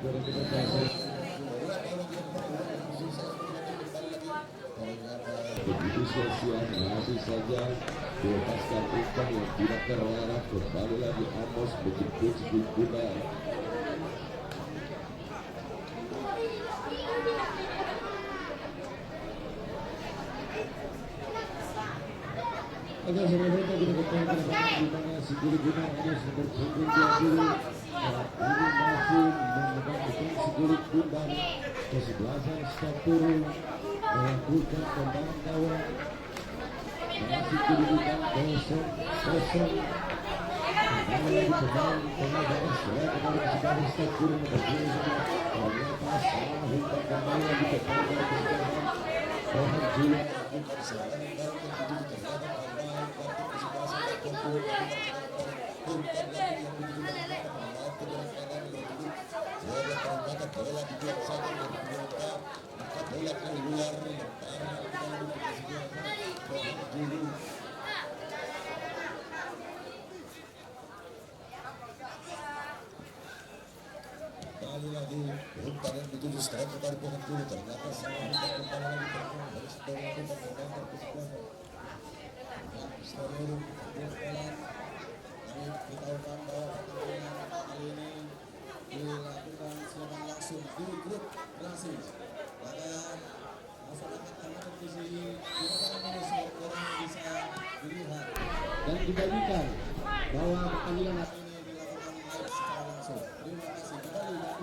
Begitu sia-sia masih saja dilepaskan umpan yang tidak terlarang. Kembali lagi Amos menjemput Guna. Agar saudara-saudara kita ketahui di mana si Guna Amos berpunggung dia dulu. Ini masih memegang si Guna kesebelasan Stapuru melakukan tendangan gawang. Masih kedudukan 0-0. Kembali di pemain pengagak Israel kembali sekali Stapuru berdiri ternyata salah umpan kembali lagi ke pemain kesedaran Rohan Juli. Kembali lagi umpan yang dituju sekarang kepada Rohan Juli, ternyata salah umpan kembali lagi harus dorong umpan ke sebelah. Seluruh bola ditahukan bahwa pertandingan kali ini dilakukan serangan langsung di grup Brasil. Maka masyarakat amat di sini ini semua orang bisa dilihat dan dibagikan bahwa pertandingan hari ini dilakukan live secara langsung. Terima kasih kembali untuk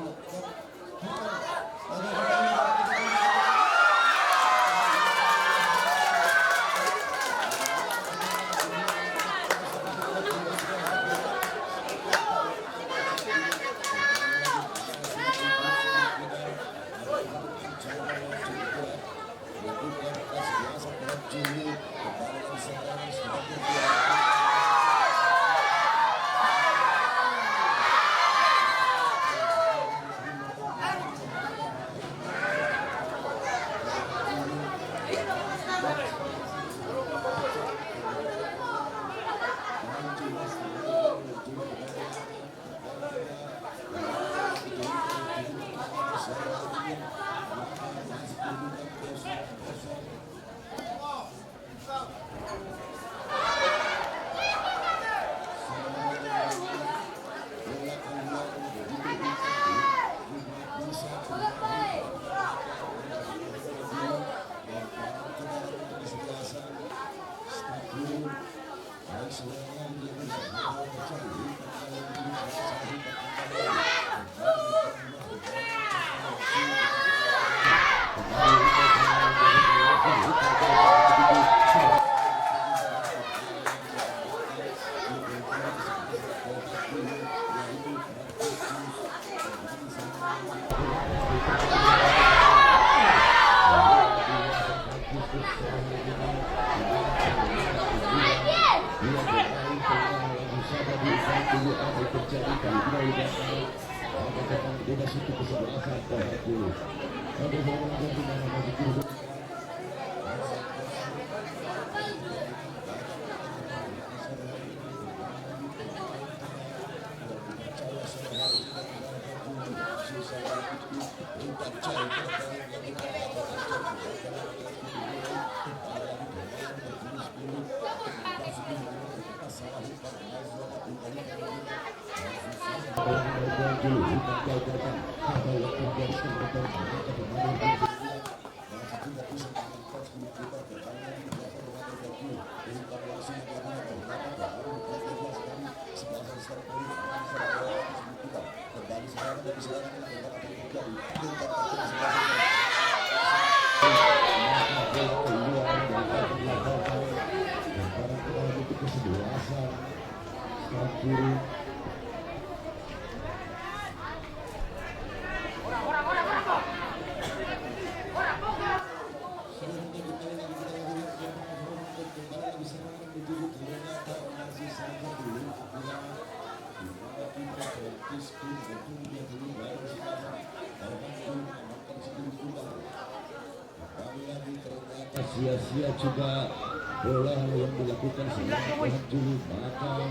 sia-sia juga bola yang dilakukan selama Juli, maka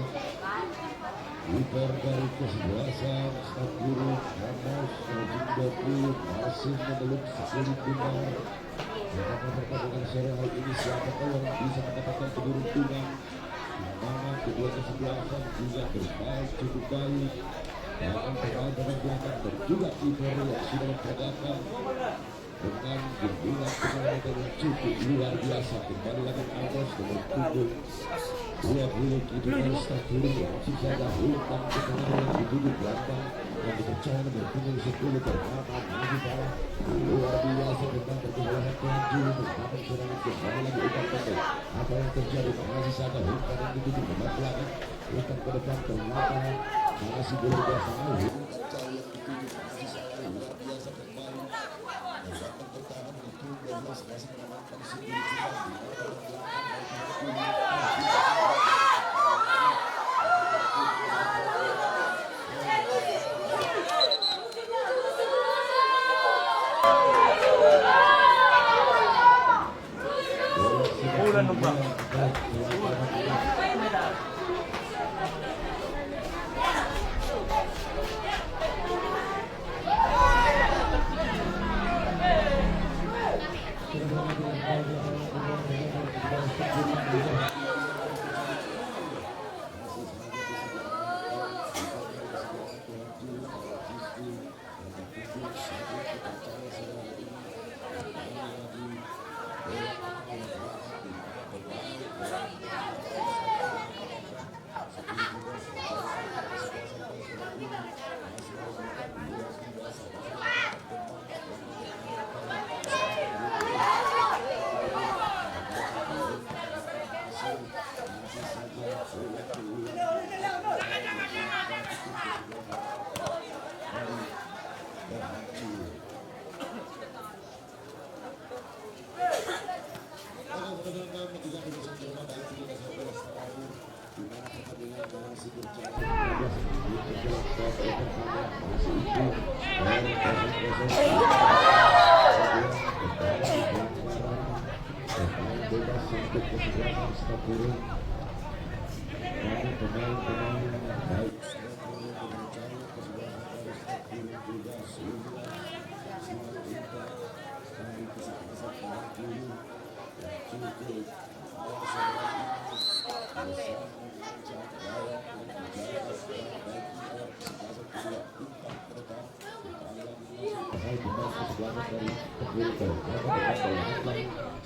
Kiper dari kesebelasan staf biru Amos Rajin 20 masih memeluk sekali benar. Apakah pertandingan sore hari ini siapakah yang bisa mendapatkan keberuntungan di mana kedua kesebelasan juga bermain cukup baik, bahkan pemain belakang dan juga kiper yang sudah memperagakan dengan gembira penampilan yang cukup luar biasa. Kembali lagi Amos nomor punggung 20 kiper staf biru langsung saja umpan ke pengaruh yang dituju belakang yang dipercaya nomor punggung 10 bernama Magita. Luar biasa tentang perkembangan pelaju merupakan serangan kembali lagi umpan pendek. Apa yang terjadi? Masih saja umpan yang dituju ke belakang, umpan ke depan ternyata masih belum biasa. Umpan yang dituju masih saja luar biasa kembali. Umpan pertahanan itu Dennis masih mengamankan sebuah umpan di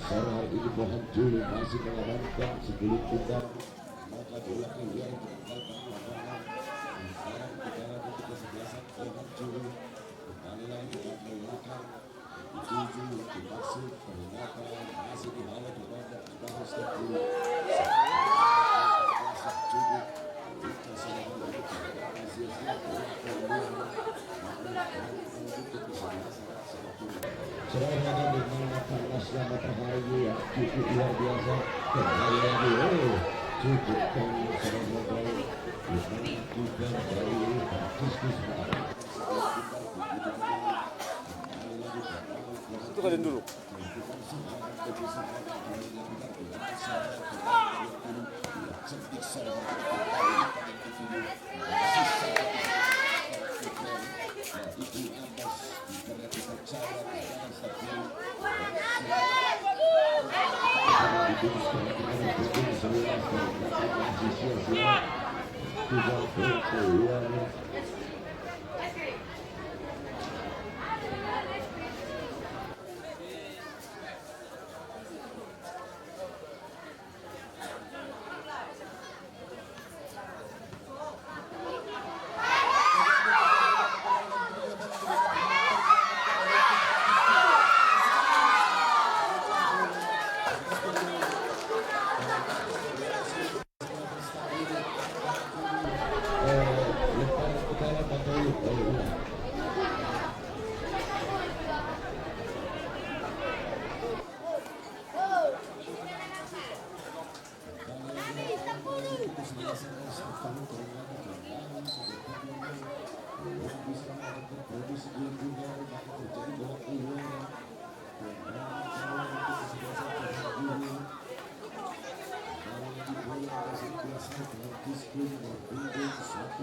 sore hari ini Mohan Juli masih mengamankan sebelum kita maka bola keluar meninggalkan lapangan. Sekarang kita untuk kesebelasan Mohan Juli kembali lagi dengan menggunakan dituju dimaksud ternyata masih dihalau kepada Bagus Teguh. Cukup kita selama masih serangan dengan panasnya matahari yang cukup luar biasa. Kembali lagi cukup kali serangan dari juga dari Franciscus. Itu kalian dulu.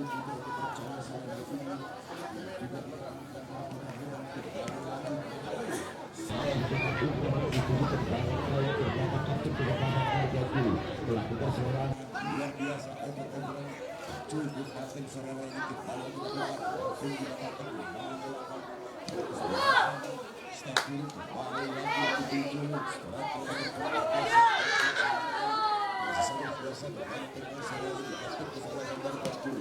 luar biasa obat-obatan cukup hati saudara ini kepala keluar langsung didapatkan stabil kembali lagi dituju setelah sangat biasa dengan tengah saudara ini dikasih kesalahan dari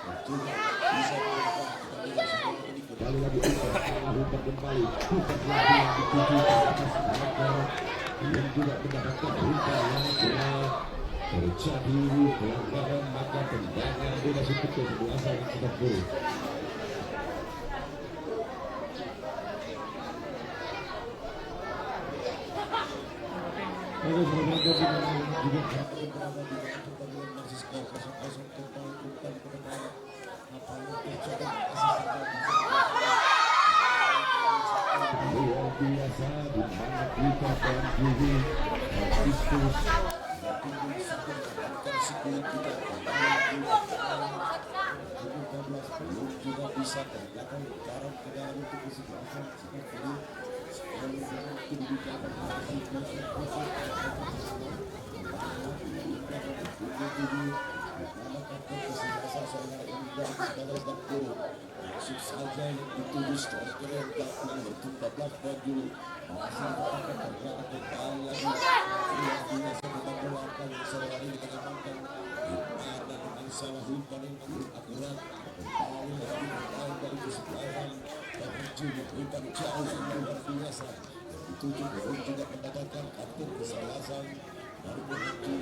Batu kembali lagi kita kembali yang juga mendapatkan umpan yang kurang terjadi pelanggaran maka tendangan bebas untuk kesebelasan Singapura. Luar biasa di mana kita dan diri Agustus belum juga bisa terdapat cara negara untuk kesebelasan seperti ini pendidikan langsung saja yang dituju secara keren untuk 14 baju masih akan tergerak kembali lagi luar biasa kita keluarkan saudara ini kita amankan ada dengan salah umpan yang akurat kembali lagi bermain dari kesebelasan dan menuju umpan jauh yang luar biasa dituju belum juga mendapatkan kartu kesebelasan baru menuju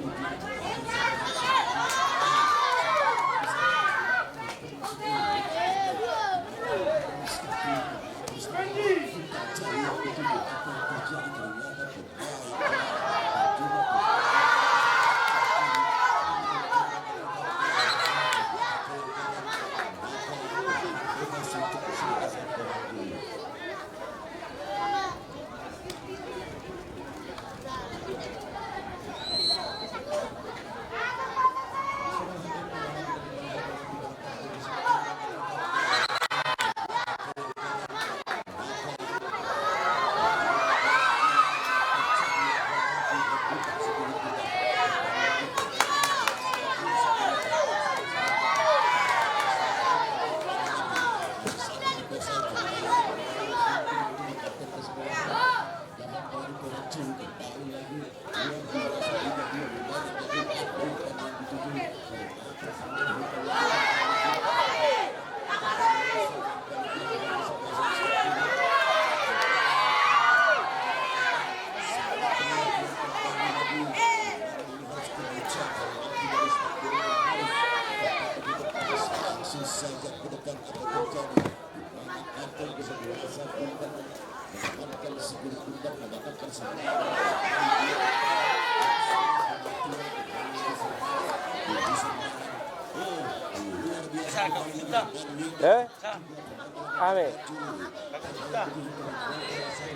Ame.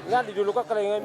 Nga di dulu ka kalingan.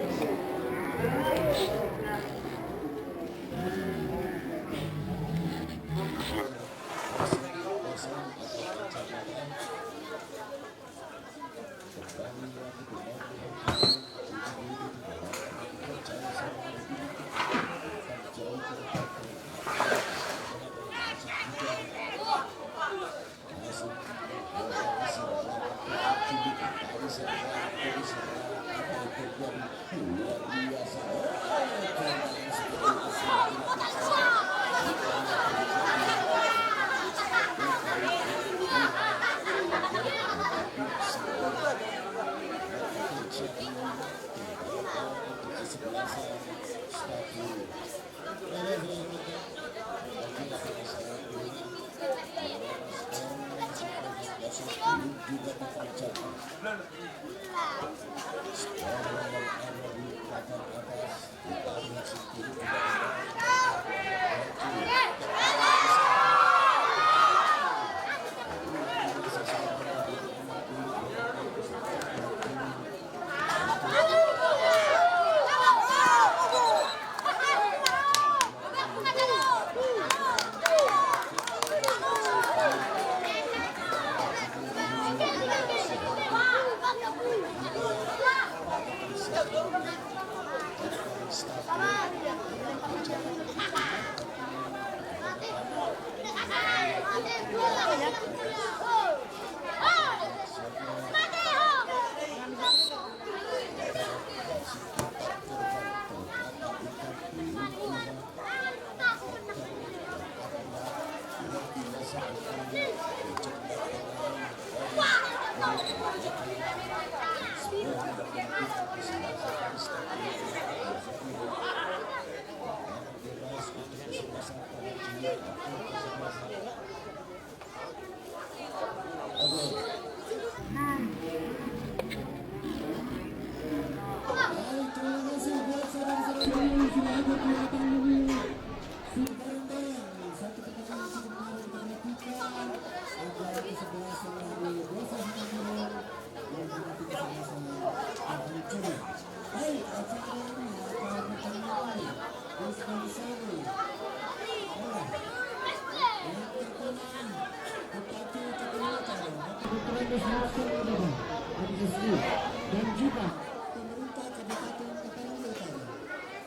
dan juga pemerintah Kabupaten Tapanuli Utara,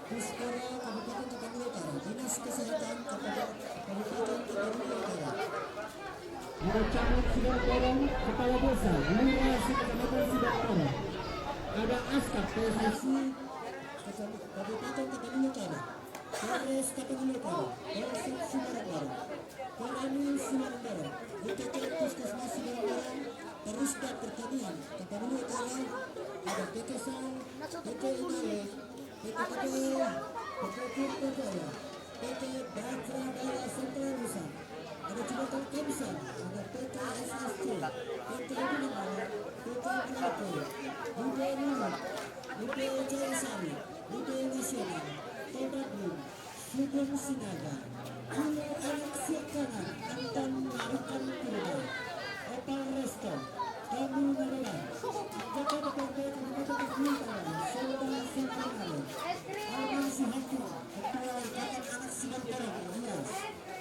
Puskara Kabupaten Tapanuli Utara, Dinas Kesehatan Kabupaten Tapanuli Utara, ada Camat Sidoarjo, Kepala Desa, Lurah Kecamatan Sidoarjo, ada Askap PSSI Kabupaten Tapanuli Utara, Polres Tapanuli Utara, Polsek Sumatera, Koramil Sumatera, UTT Puskesmas Sumatera, Perusta Pertanian Tapanuli Utara, ada PT Sang, PT Inale, PT KPL, PT Purwodaya, PT Batra Daya Sentral Nusa, ada Jembatan Kemsa, ada PT SSC, PT Binamala, PT Prapo, UD Nurut, UD Jayasari, UD Nasional, Tobat Blum, Sugeng Sinaga, Hulu Anak Siakanan, Antan Marikan Purba, Opal Resto, Kamu Nagala, Kota DPRD Kabupaten Tapanuli Utara, Solda Sangkanalo, Alman Suhaku, Ketua Ikatan Anak Sementara Gias,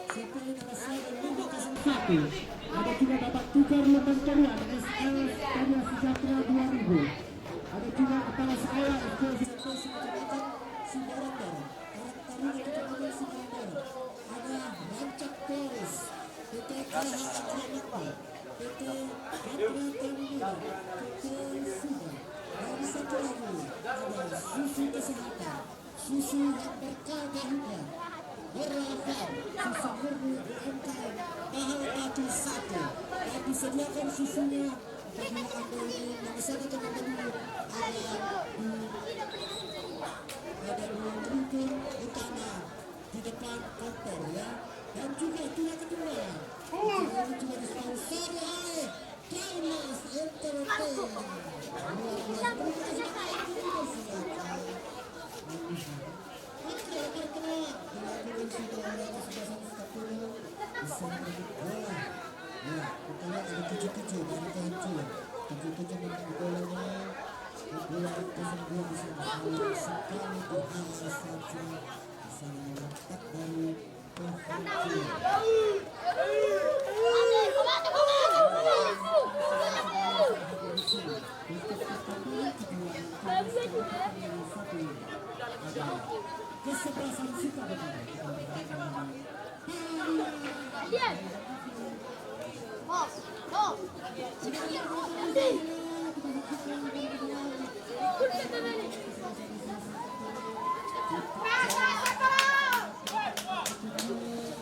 Seperti Narasada Lima Kasempati, ada juga Bapak Tukar Lebantaruan SL Tanya Sejahtera 2000, ada juga Kepala Sekolah SDSP Kecamatan Sibarandara, Karang Taruna Kecamatan Sibarandara, ada Rancak Polres, PT KH Akramata, PT Batra Tanimura, PT Suba, dan satu lagi ada Susu Kesehatan, Susu yang berkah bahunya, berlafal, susu murni UMKM, mahal batu satu, dan disediakan susunya bagi Anda ini memesan atau membeli ada di tribun utama di depan kantor ya, dan juga pihak kedua ini juga disponsori oleh Kailas Entertainment. Kesebelasan suka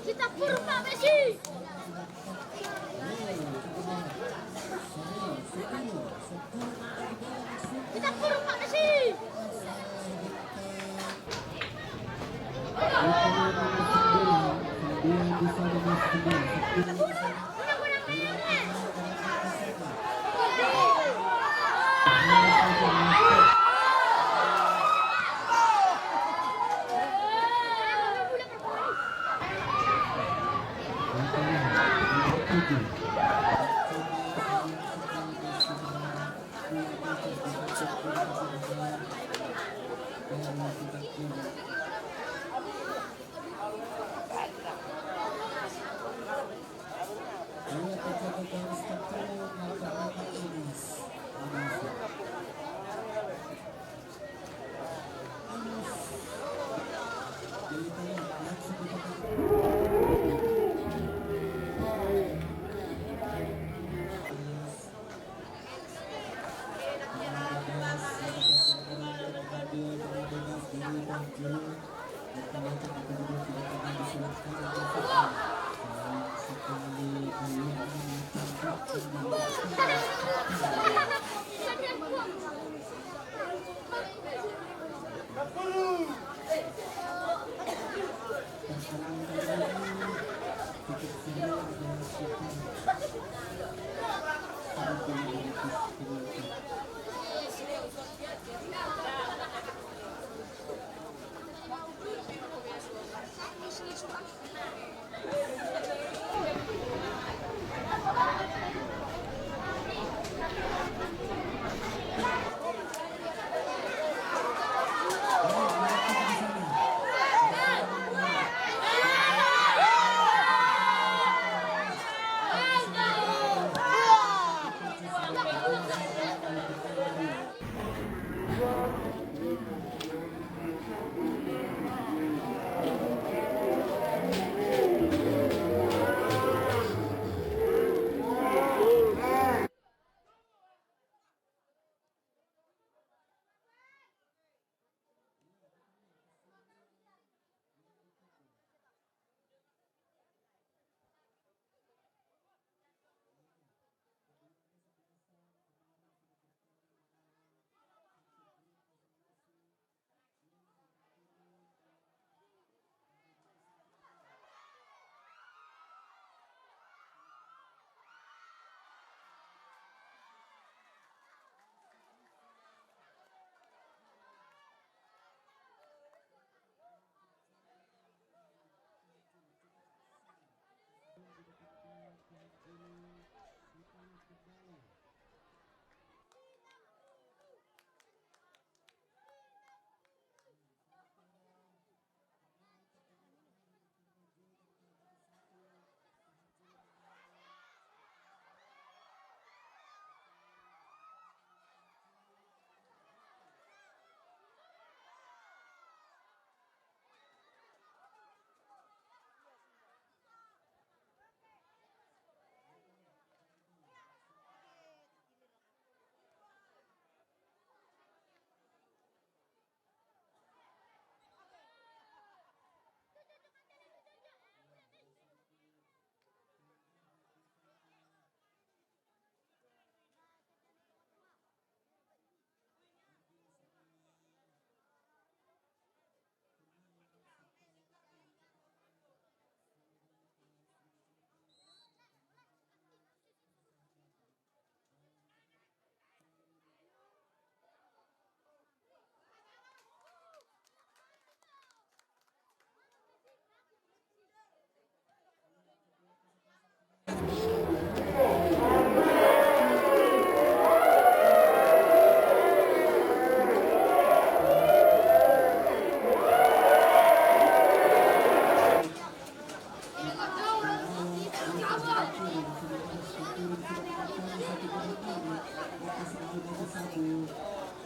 kita purba Messi. Kita purba Messi.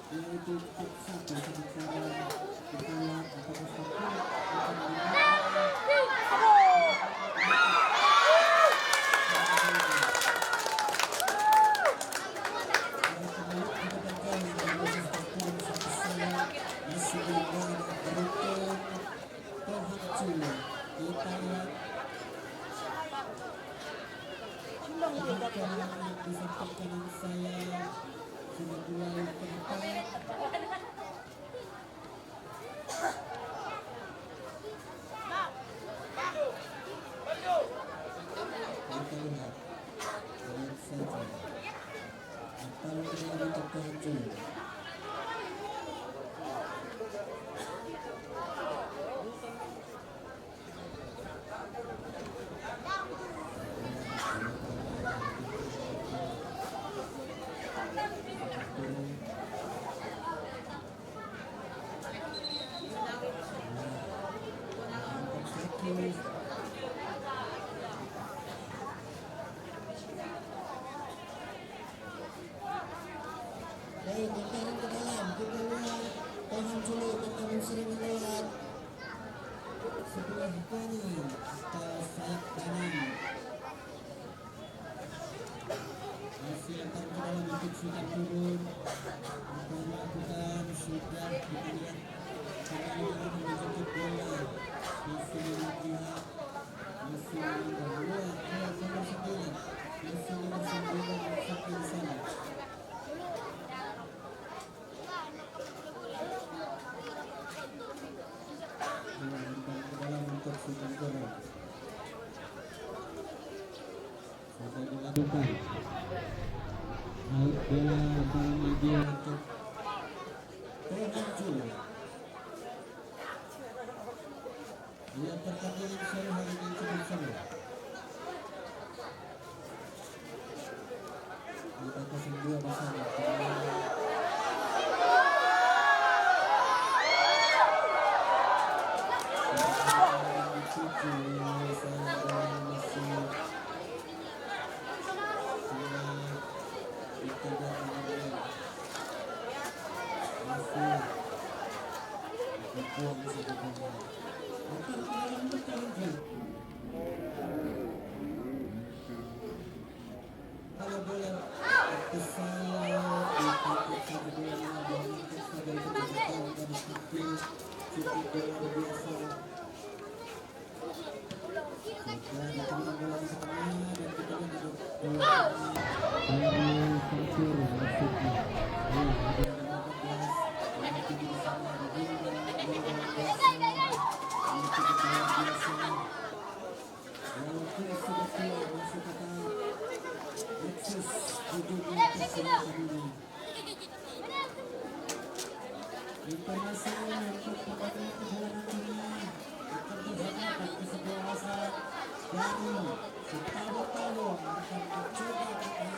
yaitu top 1 sementara kita lihat apakah Stamford akan menang. Masih bermain beruntung terhancur. Kita lihat yang disampaikan saya sudah mulai kenapa kita lihat saja apa yang terjadi terhancur. Baik, bertahan ke dalam. Kita lihat penghancur tentang sering lewat sebelah kanan atau sayap kanan. Masih akan ke dalam untuk sudah turun. Apa yang dilakukan sudah kita lihat kembali menjemput bola. Masih melihat masih membawa nomor 9. Masih nomor 9 sampai di sana. Sudah dilakukan out bola saling lagi untuk terhancur. Lihat pertandingan sore hari ini cukup seru. Kita 0-2 bersama. Kalau boleh informasi untuk pertandingan perjalanan dunia akan dihantarkan ke sebuah masa dari setahu-tahu akan mencoba menghadapi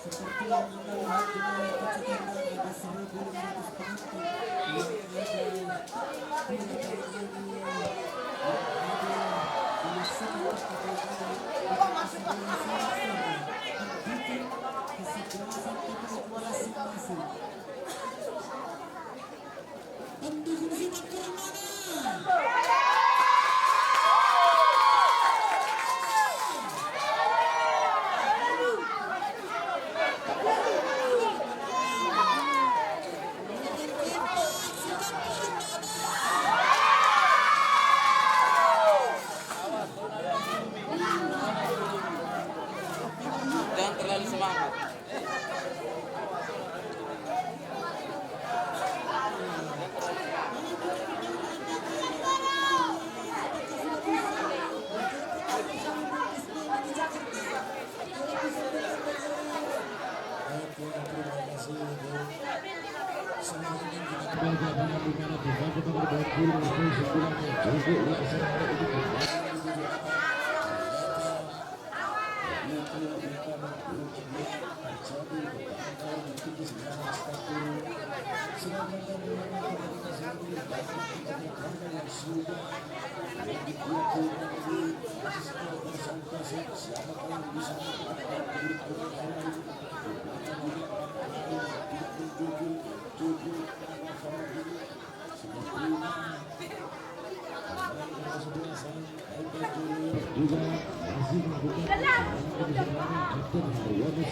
seperti yang kita lihat di kecepatan ada juga masih melakukan Kapten Haryana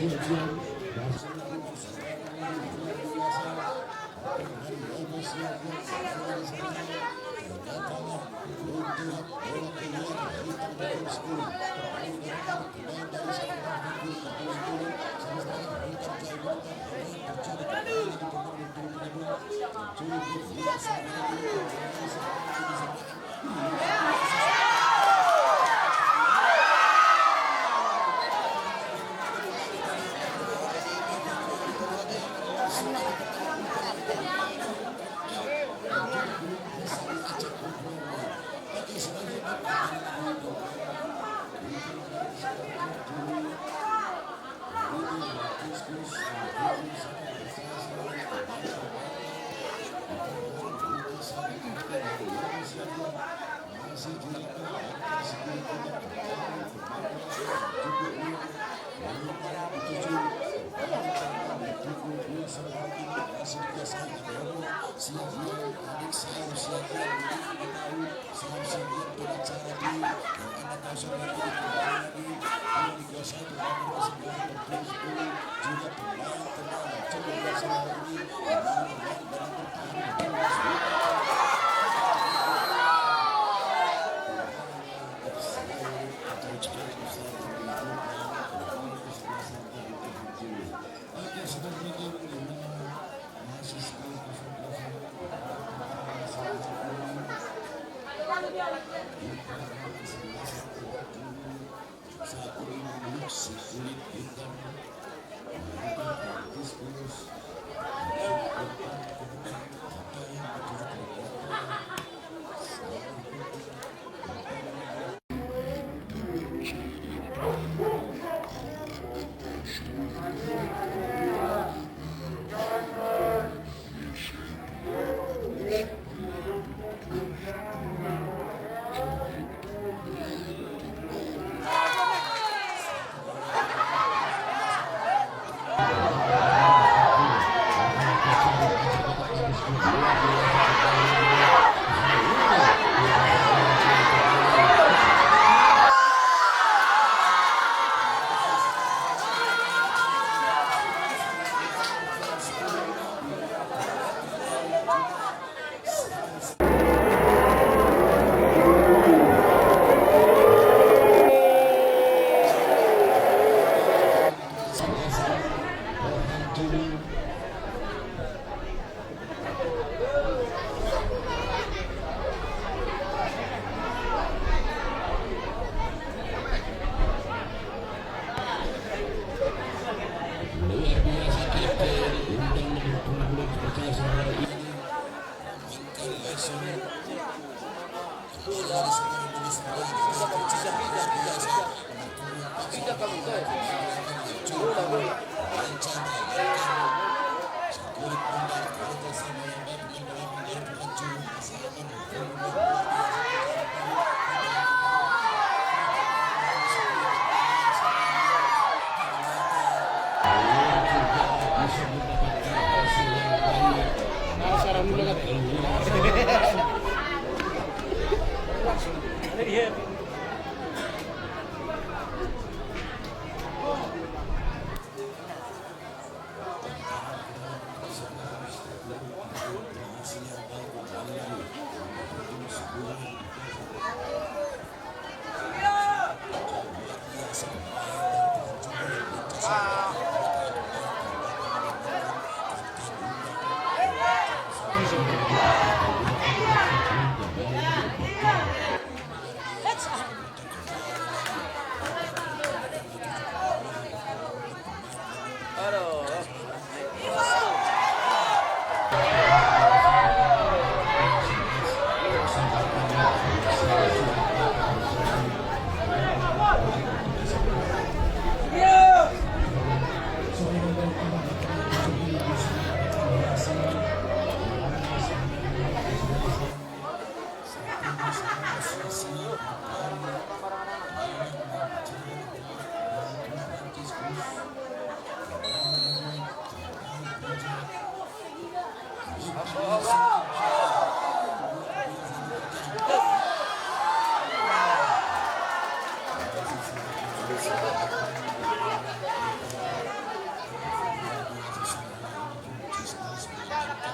Siagian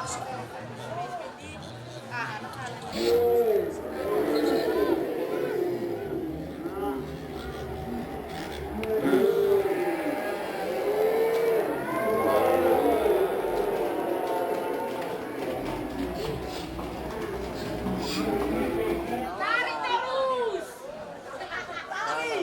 Tarik terus. Tarik.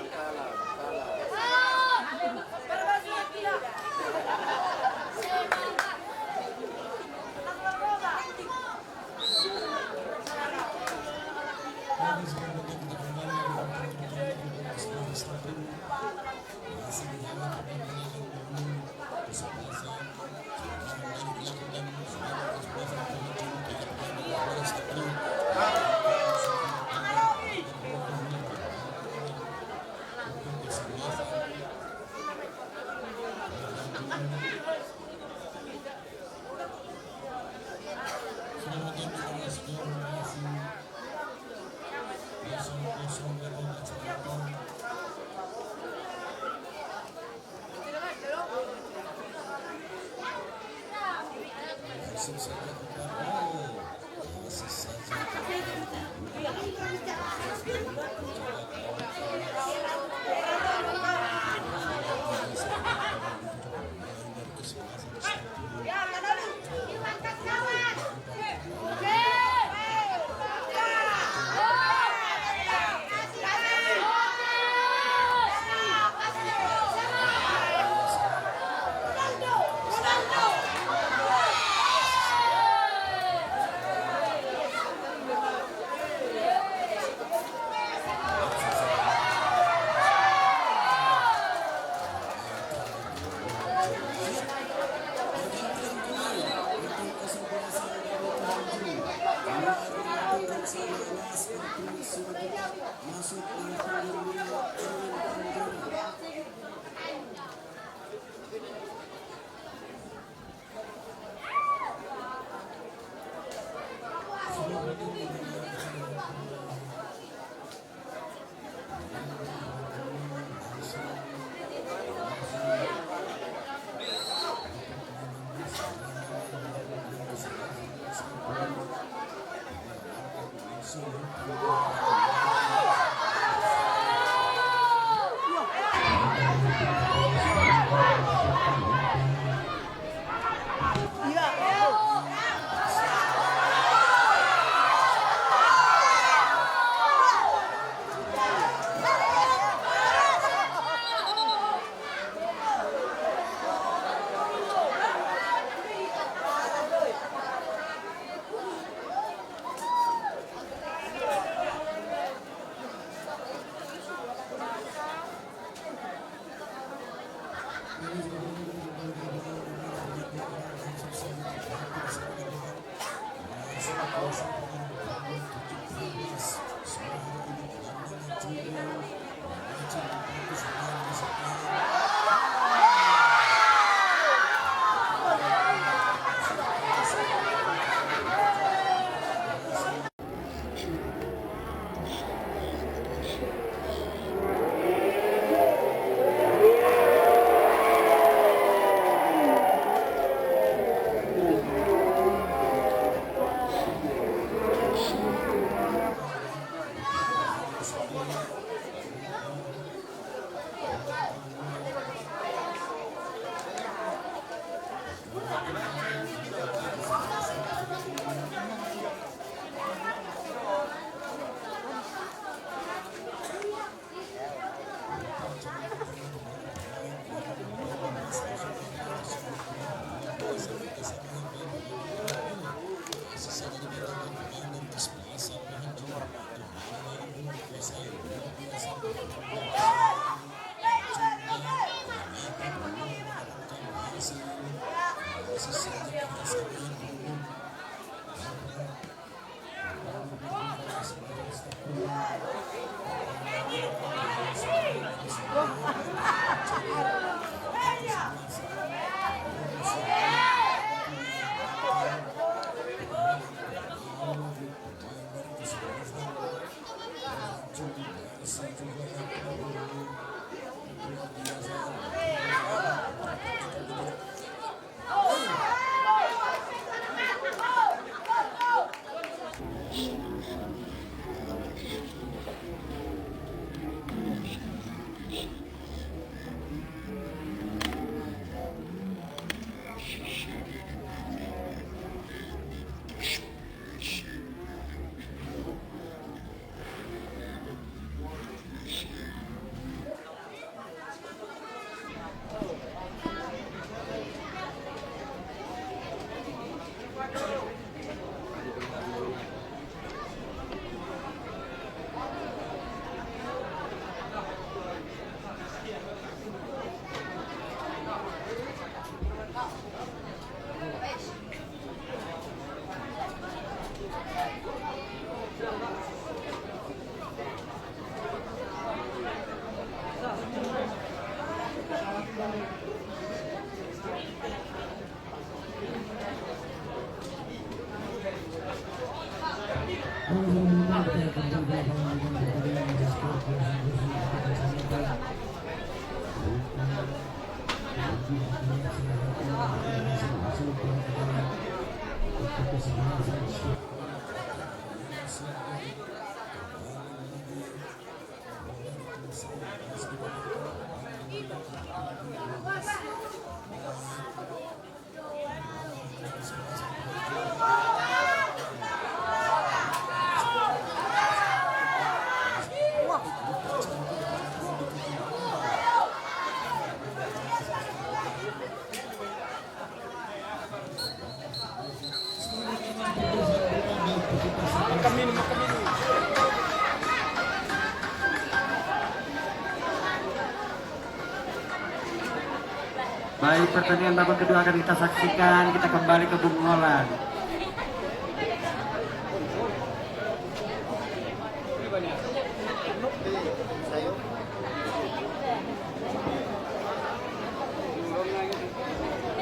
Baik, pertandingan babak kedua akan kita saksikan. Kita kembali ke Bung Holland.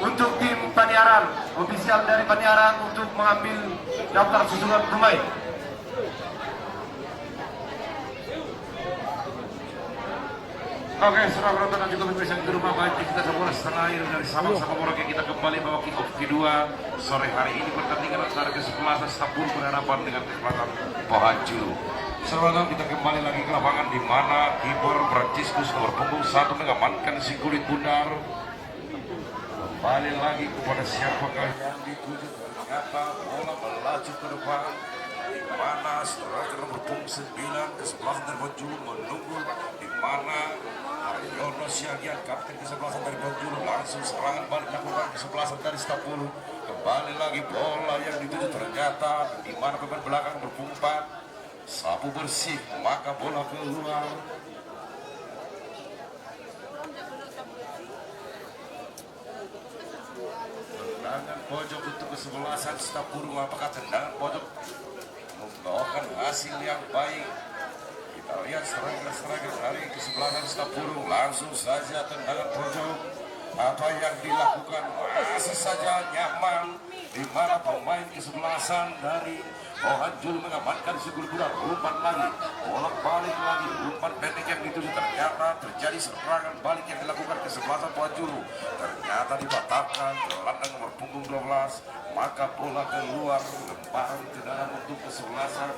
Untuk tim Paniaran, ofisial dari Paniaran untuk mengambil daftar susunan pemain. Oke, saudara penonton dan juga pemirsa di rumah, baik kita semua setelah akhir dari Sabang sama Merauke, kita kembali bawa kick off kedua sore hari ini. Pertandingan antara kesebelasan Stapur berhadapan dengan kesebelasan Pohanju. Saudara, kita kembali lagi ke lapangan di mana kiper Franciscus nomor punggung 1 mengamankan si kulit bundar. Kembali lagi kepada siapakah yang dituju, ternyata bola melaju ke depan. Di mana striker nomor punggung 9 kesebelasan dari Pohanju menunggu, di mana Aryono Siagian kapten kesebelasan dari Pohanju langsung serangan balik lakukan kesebelasan dari Stapul. Kembali lagi bola yang dituju, ternyata di mana pemain belakang berpunggung 4 sapu bersih, maka bola keluar. Tendangan pojok untuk kesebelasan Stapul, apakah tendangan pojok membawakan hasil yang baik? Kita lihat striker dari kesebelasan Stapul, langsung saja tendangan pojok. Apa yang dilakukan masih saja nyaman, di mana pemain kesebelasan dari Pohanju mengamankan si gol bola, umpan lagi, bolak balik lagi, umpan pendek yang dituju, ternyata terjadi serangan balik yang dilakukan kesebelasan Pohanju, ternyata dibatalkan gelandang nomor punggung 12, maka bola keluar. Lemparan tendangan untuk kesebelasan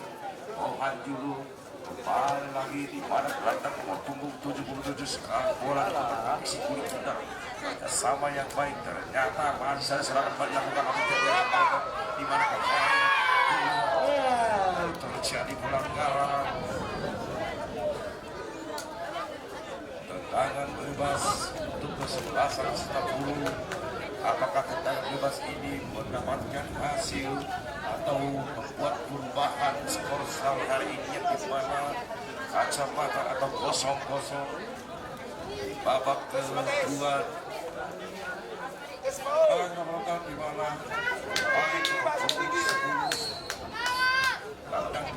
Pohanju. Kembali lagi di mana gelandang nomor punggung 77, sekarang bola dilakukan si kulit bundar. Sama yang baik, ternyata masih serangan balik dilakukan di mana kembali terjadi pelanggaran. Tendangan bebas untuk kesebelasan Stapul. Apakah tendangan bebas ini mendapatkan hasil atau membuat perubahan skor sore hari ini, yang dimana kacamata atau kosong-kosong babak kedua. Kalian menonton di mana baik tandang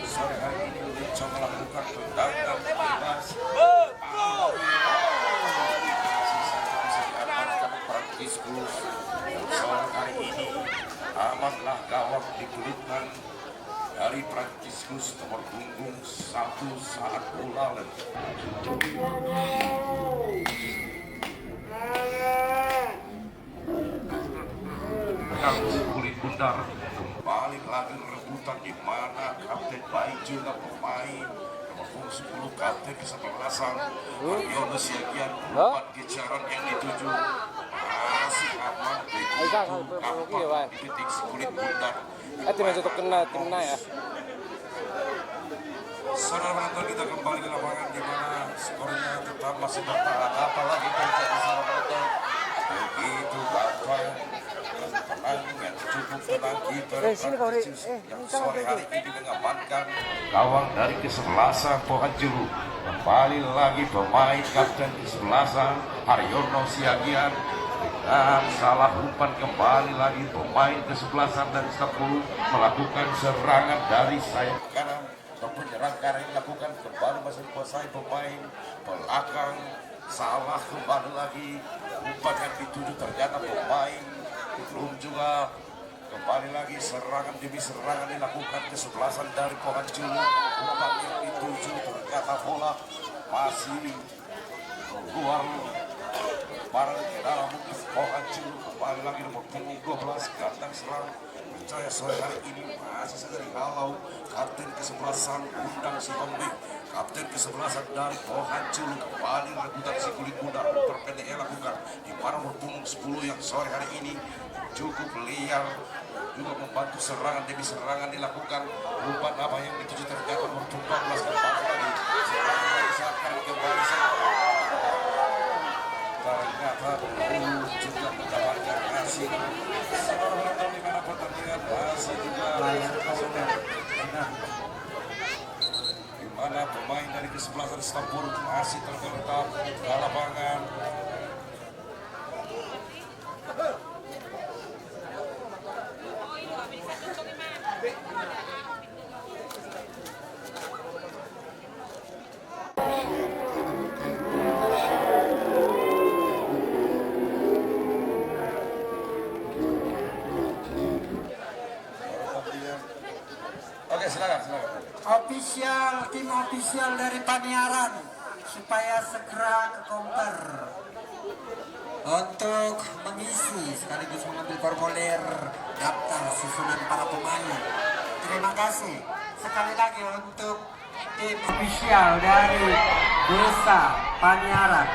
sore hari ini mencoba melakukan tendangan bebas. Franciscus sore hari ini amanlah gawang dikelitkan dari Franciscus nomor punggung 1 saat bola kulit bundar. Kembali lagi rebutan di mana kapten baik juga pemain nomor punggung 10 kapten kesebelasan Aryono Siagian, umpan kejaran yang dituju masih aman begitu gampang dipetik si kulit bundar. Tim yang tutup kena ya. Saudara penonton, kita kembali ke lapangan di mana skornya tetap masih bertahan. Apalagi terjadi saudara penonton, begitu gampang tenang yang cukup tenang kiper Franciscus yang sore hari ini mengamankan gawang dari kesebelasan Pohanju. Kembali lagi pemain kapten kesebelasan Aryono Siagian dengan salah umpan. Kembali lagi pemain kesebelasan dari Stapul melakukan serangan dari sayap kanan atau penyerang kanan dilakukan, kembali masih dikuasai pemain belakang. Salah kembali lagi umpan yang dituju, ternyata pemain belum juga Kembali lagi serangan demi serangan dilakukan kesebelasan dari Pohon Julu. Umpan yang dituju ternyata bola masih keluar barang di dalam mungkin Pohon Julu. Kembali lagi nomor punggung 12 kandang serang. Percaya sore hari ini masih saja dihalau kapten kesebelasan Undang Sihombing. Kapten kesebelasan dari Pohon Julu kembali rebutan si kulit kuda terpendek yang lakukan di mana nomor punggung 10 yang sore hari ini cukup liar juga membantu serangan demi serangan dilakukan. Umpan apa yang dituju ternyata nomor 14 kembali lagi serangan kembali ternyata juga mendapatkan hasil. Seorang di mana pertandingan masih juga di mana pemain dari kesebelasan Stapur masih terbentak di lapangan. Oke, silakan. Tim ofisial dari Paniaran supaya segera ke counter untuk mengisi sekaligus mengambil formulir daftar susunan para pemain. Terima kasih sekali lagi untuk tim ofisial dari Desa Paniaran.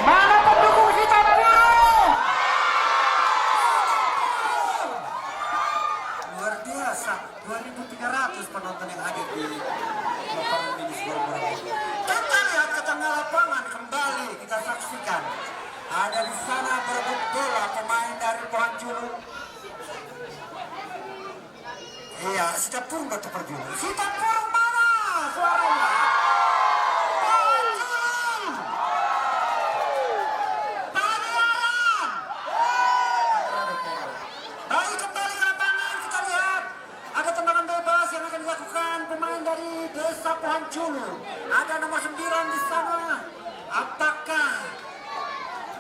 Mana pendukung kita dulu? Luar biasa, 2.300 penonton yang hadir di lapangan ini. Kita lihat ke tengah lapangan kembali kita saksikan. Ada di sana berebut bola pemain dari Pohon Julu. Iya, Sitapurung gak terperjulu. Sitapurung mana suaranya? Pohon Julu. Paniaran. Baik, kembali ke lapangan kita lihat. Ada tendangan bebas yang akan dilakukan pemain dari Desa Pohon Julu. Ada nomor 9 di sana. Apakah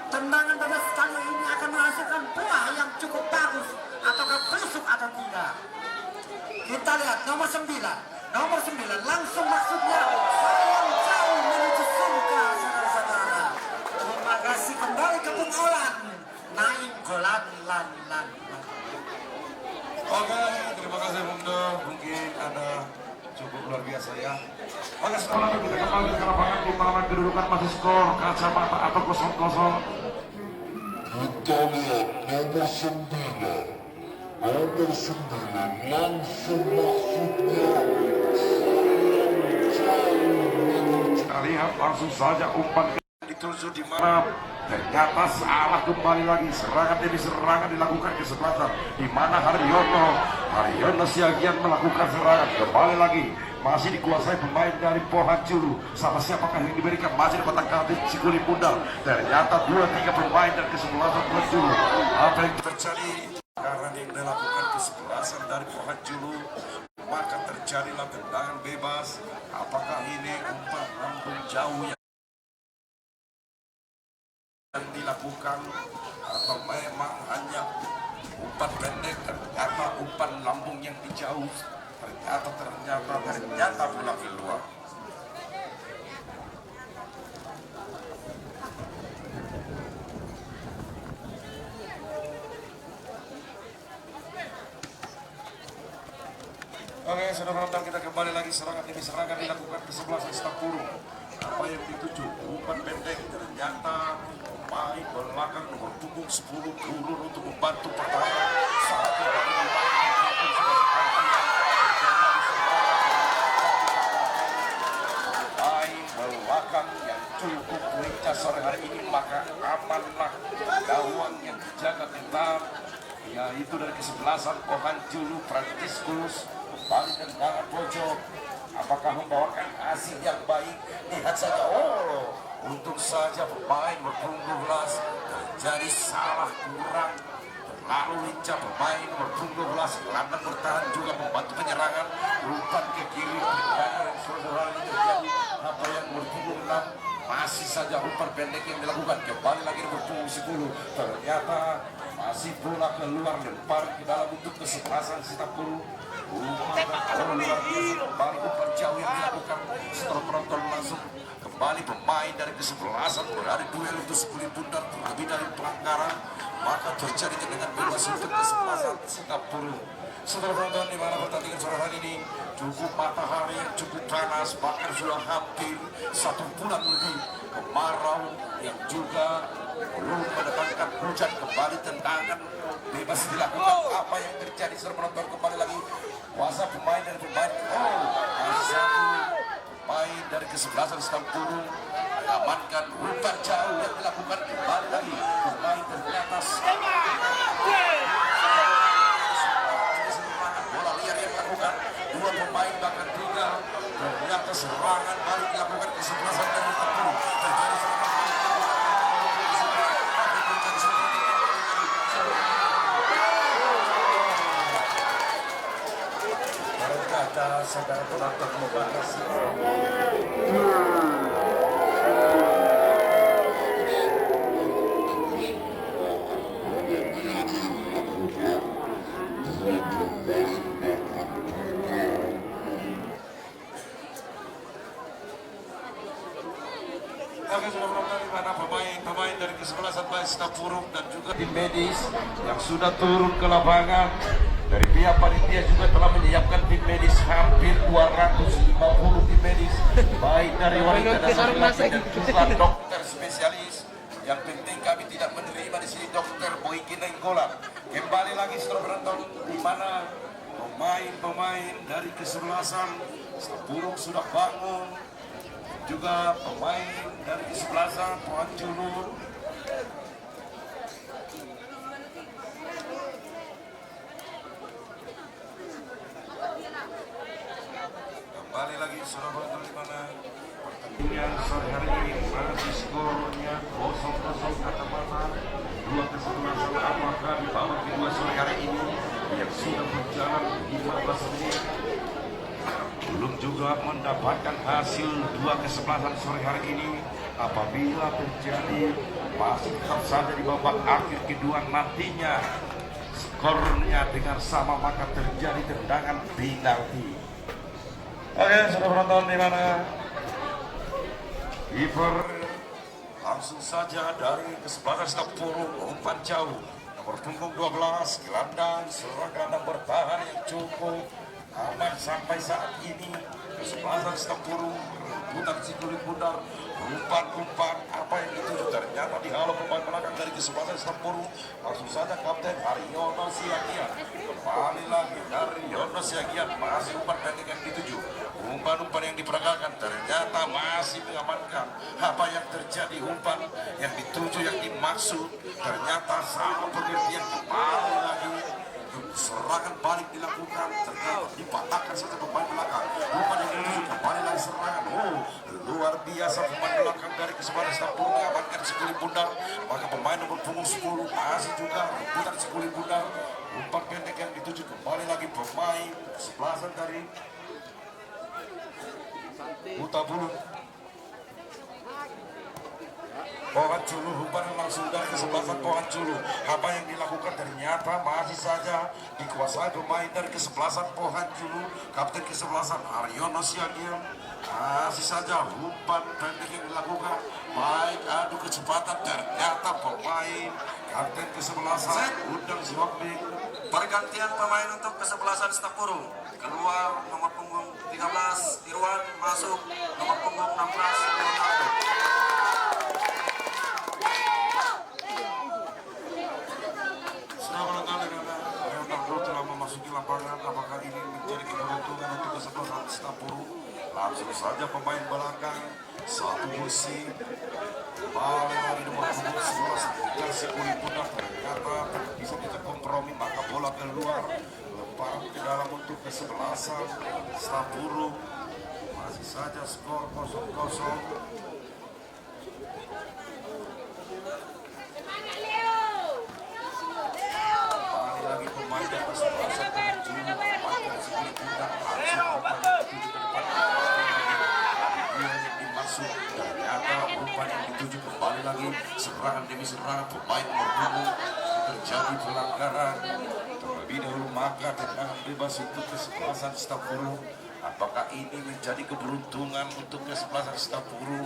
tendangan bebas kali ini akan menghasilkan buah yang cukup bagus ataukah busuk atau tidak? Kita lihat nomor 9 langsung maksudnya sayang jauh menuju surga, saudara-saudara. Terima kasih kembali ke Pungolan. Naik golan lan. Oke, terima kasih Bunda. Mungkin ada cukup luar biasa ya. Oke, setelah itu kita kembali ke lapangan di mana kedudukan masih skor kacamata atau 0-0. Kita lihat nomor 9 langsung maksudnya Kita lihat langsung saja umpan dituju di mana ternyata salah kembali lagi. Serangan demi serangan dilakukan kesebelasan di mana Haryono Siagian melakukan serangan kembali lagi. Masih dikuasai pemain dari Pohon Julu. Sama siapakah yang diberikan? Masih di kotak kapten si kulit bundar. Ternyata 2-3 pemain dari kesebelasan Pohon Julu. Apa yang terjadi? Karena yang dilakukan kesebelasan dari Pohon Julu, maka terjadilah tendangan bebas. Apakah ini umpan lambung jauh yang dilakukan atau memang hanya umpan pendek? Ternyata umpan lambung yang dijauh ternyata pulang keluar. Oke, saudara penonton, kita kembali lagi serangan demi serangan dilakukan kesebelasan Stapuru. Apa yang dituju? Umpan pendek ternyata pemain belakang nomor punggung 10 turun untuk membantu pertahanan. Satu belakang yang cukup lincah sore hari ini, maka amanlah gawang yang dijaga ketat, yaitu dari kesebelasan Pohon Julu Franciscus. Kembali tendangan pojok, apakah membawakan hasil yang baik? Lihat saja, untung saja pemain berpunggung 12 terjadi salah kurang. Lalu lincah pemain berpunggung 12 gelandang bertahan juga membantu penyerangan. Umpan ke kiri tendangan yang saudara ini terjadi. Apa yang berpunggung 6 masih saja umpan pendek yang dilakukan. Kembali lagi berpunggung 10. Ternyata masih bola keluar, lempar ke dalam untuk kesebelasan Sitapuru. Umpan luar biasa, kembali umpan jauh yang dilakukan setelah penonton langsung kembali pemain dari kesebelasan berada duel untuk sekuli bundar terlebih dari pelanggaran, maka terjadi tendangan bebas untuk kesebelasan Sitapuru. Setelah penonton di mana pertandingan sore hari ini cukup matahari yang cukup panas, bahkan sudah hampir 1 bulan lebih kemarau yang juga belum mendatangkan hujan, kembali tendangan bebas dilakukan. Apa yang terjadi setelah penonton kembali lagi kuasa pemain dari pemain satu pemain dari kesebelasan Sitapuru mengamankan umpan jauh yang dilakukan, kembali lagi pemain dari atas bola liar yang dilakukan 2 pemain bahkan 3, ternyata serangan balik dilakukan kesebelasan dari Sitapuru. Terjadi berkata saudara penonton membahas pemain dari kesebelasan baik Sitapuru dan juga tim medis yang sudah turun ke lapangan. Dari pihak panitia juga telah menyiapkan tim medis hampir 250 tim medis, baik dari wanita dan laki-laki dan juga dokter spesialis. Yang penting kami tidak menerima di sini dokter Boyki Nenggolan. Kembali lagi setelah penonton di mana pemain-pemain dari kesebelasan Sitapuru sudah bangun, juga pemain dari kesebelasan Pohon Culur. Kembali lagi saudara di mana pertandingan sore hari ini masih skornya 0-0 kata-kata 2 kesebelasan. Apakah di babak kedua sore hari ini yang sudah berjalan 15 menit belum juga mendapatkan hasil 2 kesebelasan sore hari ini? Apabila terjadi masih tetap saja di babak akhir kedua nantinya skornya dengan sama, maka terjadi tendangan penalti. Oke, sudah penonton di mana kiper langsung saja dari kesebelasan Sitapuru umpan jauh nomor punggung 12 gelandang serangan bertahan yang cukup aman sampai saat ini. Kesebelasan Sitapuru rebutan sikuli bundar, umpan apa yang dituju ternyata dihalau pemain belakang dari kesebelasan Sitapuru. Langsung saja Kapten Haryono Siagian, kembali lagi dari Haryono Siagian, masih umpan pendek yang dituju. Umpan-umpan yang diperagakan ternyata masih mengamankan. Apa yang terjadi, umpan yang dituju yang dimaksud ternyata sama pengertian, kembali lagi serangan balik dilakukan, ternyata dipatahkan saja pemain belakang. Umpan yang dituju kembali lagi serangan. Luar biasa pemain belakang dari kesebelasan Sitapuru mengamankan sikuli bundar, maka pemain nomor punggung 10 masih juga rebutan sikuli bundar. Umpan pendek yang dituju kembali lagi pemain kesebelasan dari Utabulu. Pohon Culu, umpan langsung dari kesebelasan Pohon Culu. Apa yang dilakukan ternyata masih saja dikuasai pemain dari kesebelasan Pohon Culu. Kapten kesebelasan Haryono Siagian, masih saja umpan pendek yang dilakukan, baik adu kecepatan ternyata pemain kapten kesebelasan Undang Siwakbing. Pergantian pemain untuk kesebelasan Sitapuru. Keluar nomor punggung 13 Irwan, masuk nomor punggung 16 Leonardo. Sudah barangkali karena Leonardo telah memasuki lapangan. Apakah ini menjadi keberuntungan untuk kesebelasan Sitapuru? Langsung saja pemain belakang satu musim balik lagi nomor punggung 11 dan sikuli bundar ternyata bisa kita kompromi, maka bola keluar, lemparan ke dalam untuk kesebelasan Sitapuru. Masih saja skor 0-0. Kembali lagi pemain dari kesebelasan Pohon Culu, dimaksud ternyata umpan yang dituju kembali lagi serangan demi serangan pemain nomor punggung terjadi pelanggaran. Terlebih dahulu maka tendangan bebas untuk kesebelasan Stapuru. Apakah ini menjadi keberuntungan untuk kesebelasan Stapuru?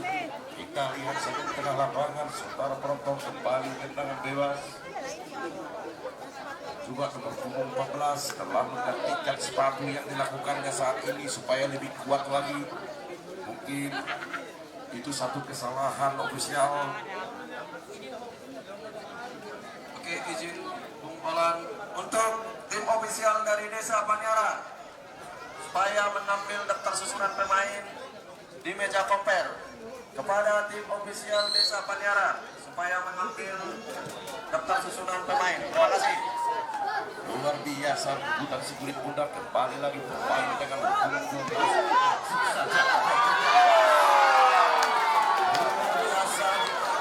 Kita lihat saja di tengah lapangan, saudara penonton, kembali tendangan bebas. Juga nomor punggung 14 telah menggantikan sepatu yang dilakukannya saat ini supaya lebih kuat lagi. Mungkin itu satu kesalahan ofisial. Oke, izin umpan untuk tim ofisial dari Desa Paniara supaya mengambil daftar susunan pemain di meja compare kepada tim ofisial Desa Paniara supaya mengambil daftar susunan pemain. Terima kasih. Luar biasa rebutan si kulit muda, kembali lagi bermain dengan punggung 12. Biasa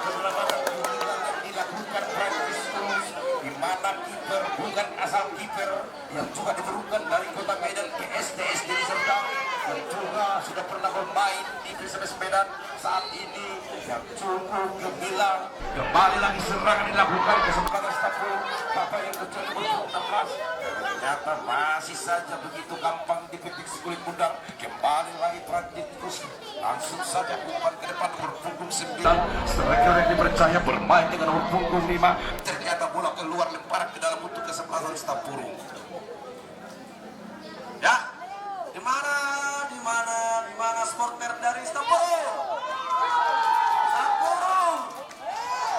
beberapa pertandingan yang dilakukan praktis terus, di mana kiper bukan asal kiper yang juga diturunkan dari Kota Medan ke STS Deli Serdang, yang juga sudah pernah bermain di PSMS Medan. Saat ini yang cukup gemilang, kembali lagi serangan dilakukan kesempatan Stapuru. Bapak yang kecuali nomor 16 ternyata masih saja begitu gampang dipetik si kulit muda. Kembali lagi transit terus, langsung saja umpan ke depan nomor punggung 9. Striker yang dipercaya bermain dengan nomor punggung 5, ternyata bola keluar lemparan ke dalam untuk kesebelasan Stapuru. Ya, di mana supporter dari Stapuru? Stapuru.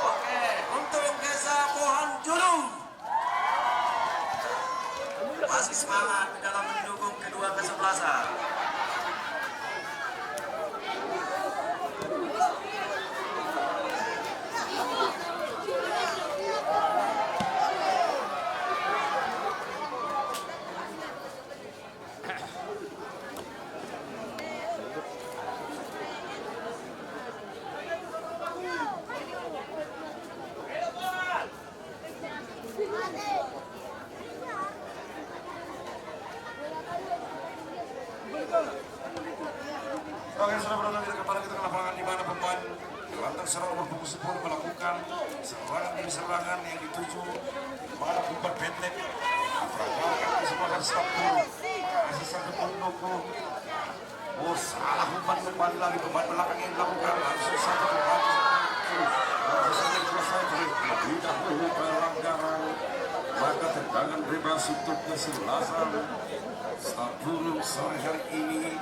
Oke, untuk Desa Pohon Julung masih semangat di dalam mendukung kedua kesebelasan. Oke, sudah berada di kepala kita ke lapangan di mana pemain gelandang serang nomor punggung 10 melakukan serangan demi serangan yang dituju di mana umpan pendek mengafragalkan kesempatan Stapuru. Masih satu pendukung. Oh, salah umpan kembali lagi pemain belakang yang dilakukan langsung saja pemain langsung saja selesai terlebih dahulu pelanggaran. Maka tendangan bebas untuk kesebelasan Stapuru sore hari ini,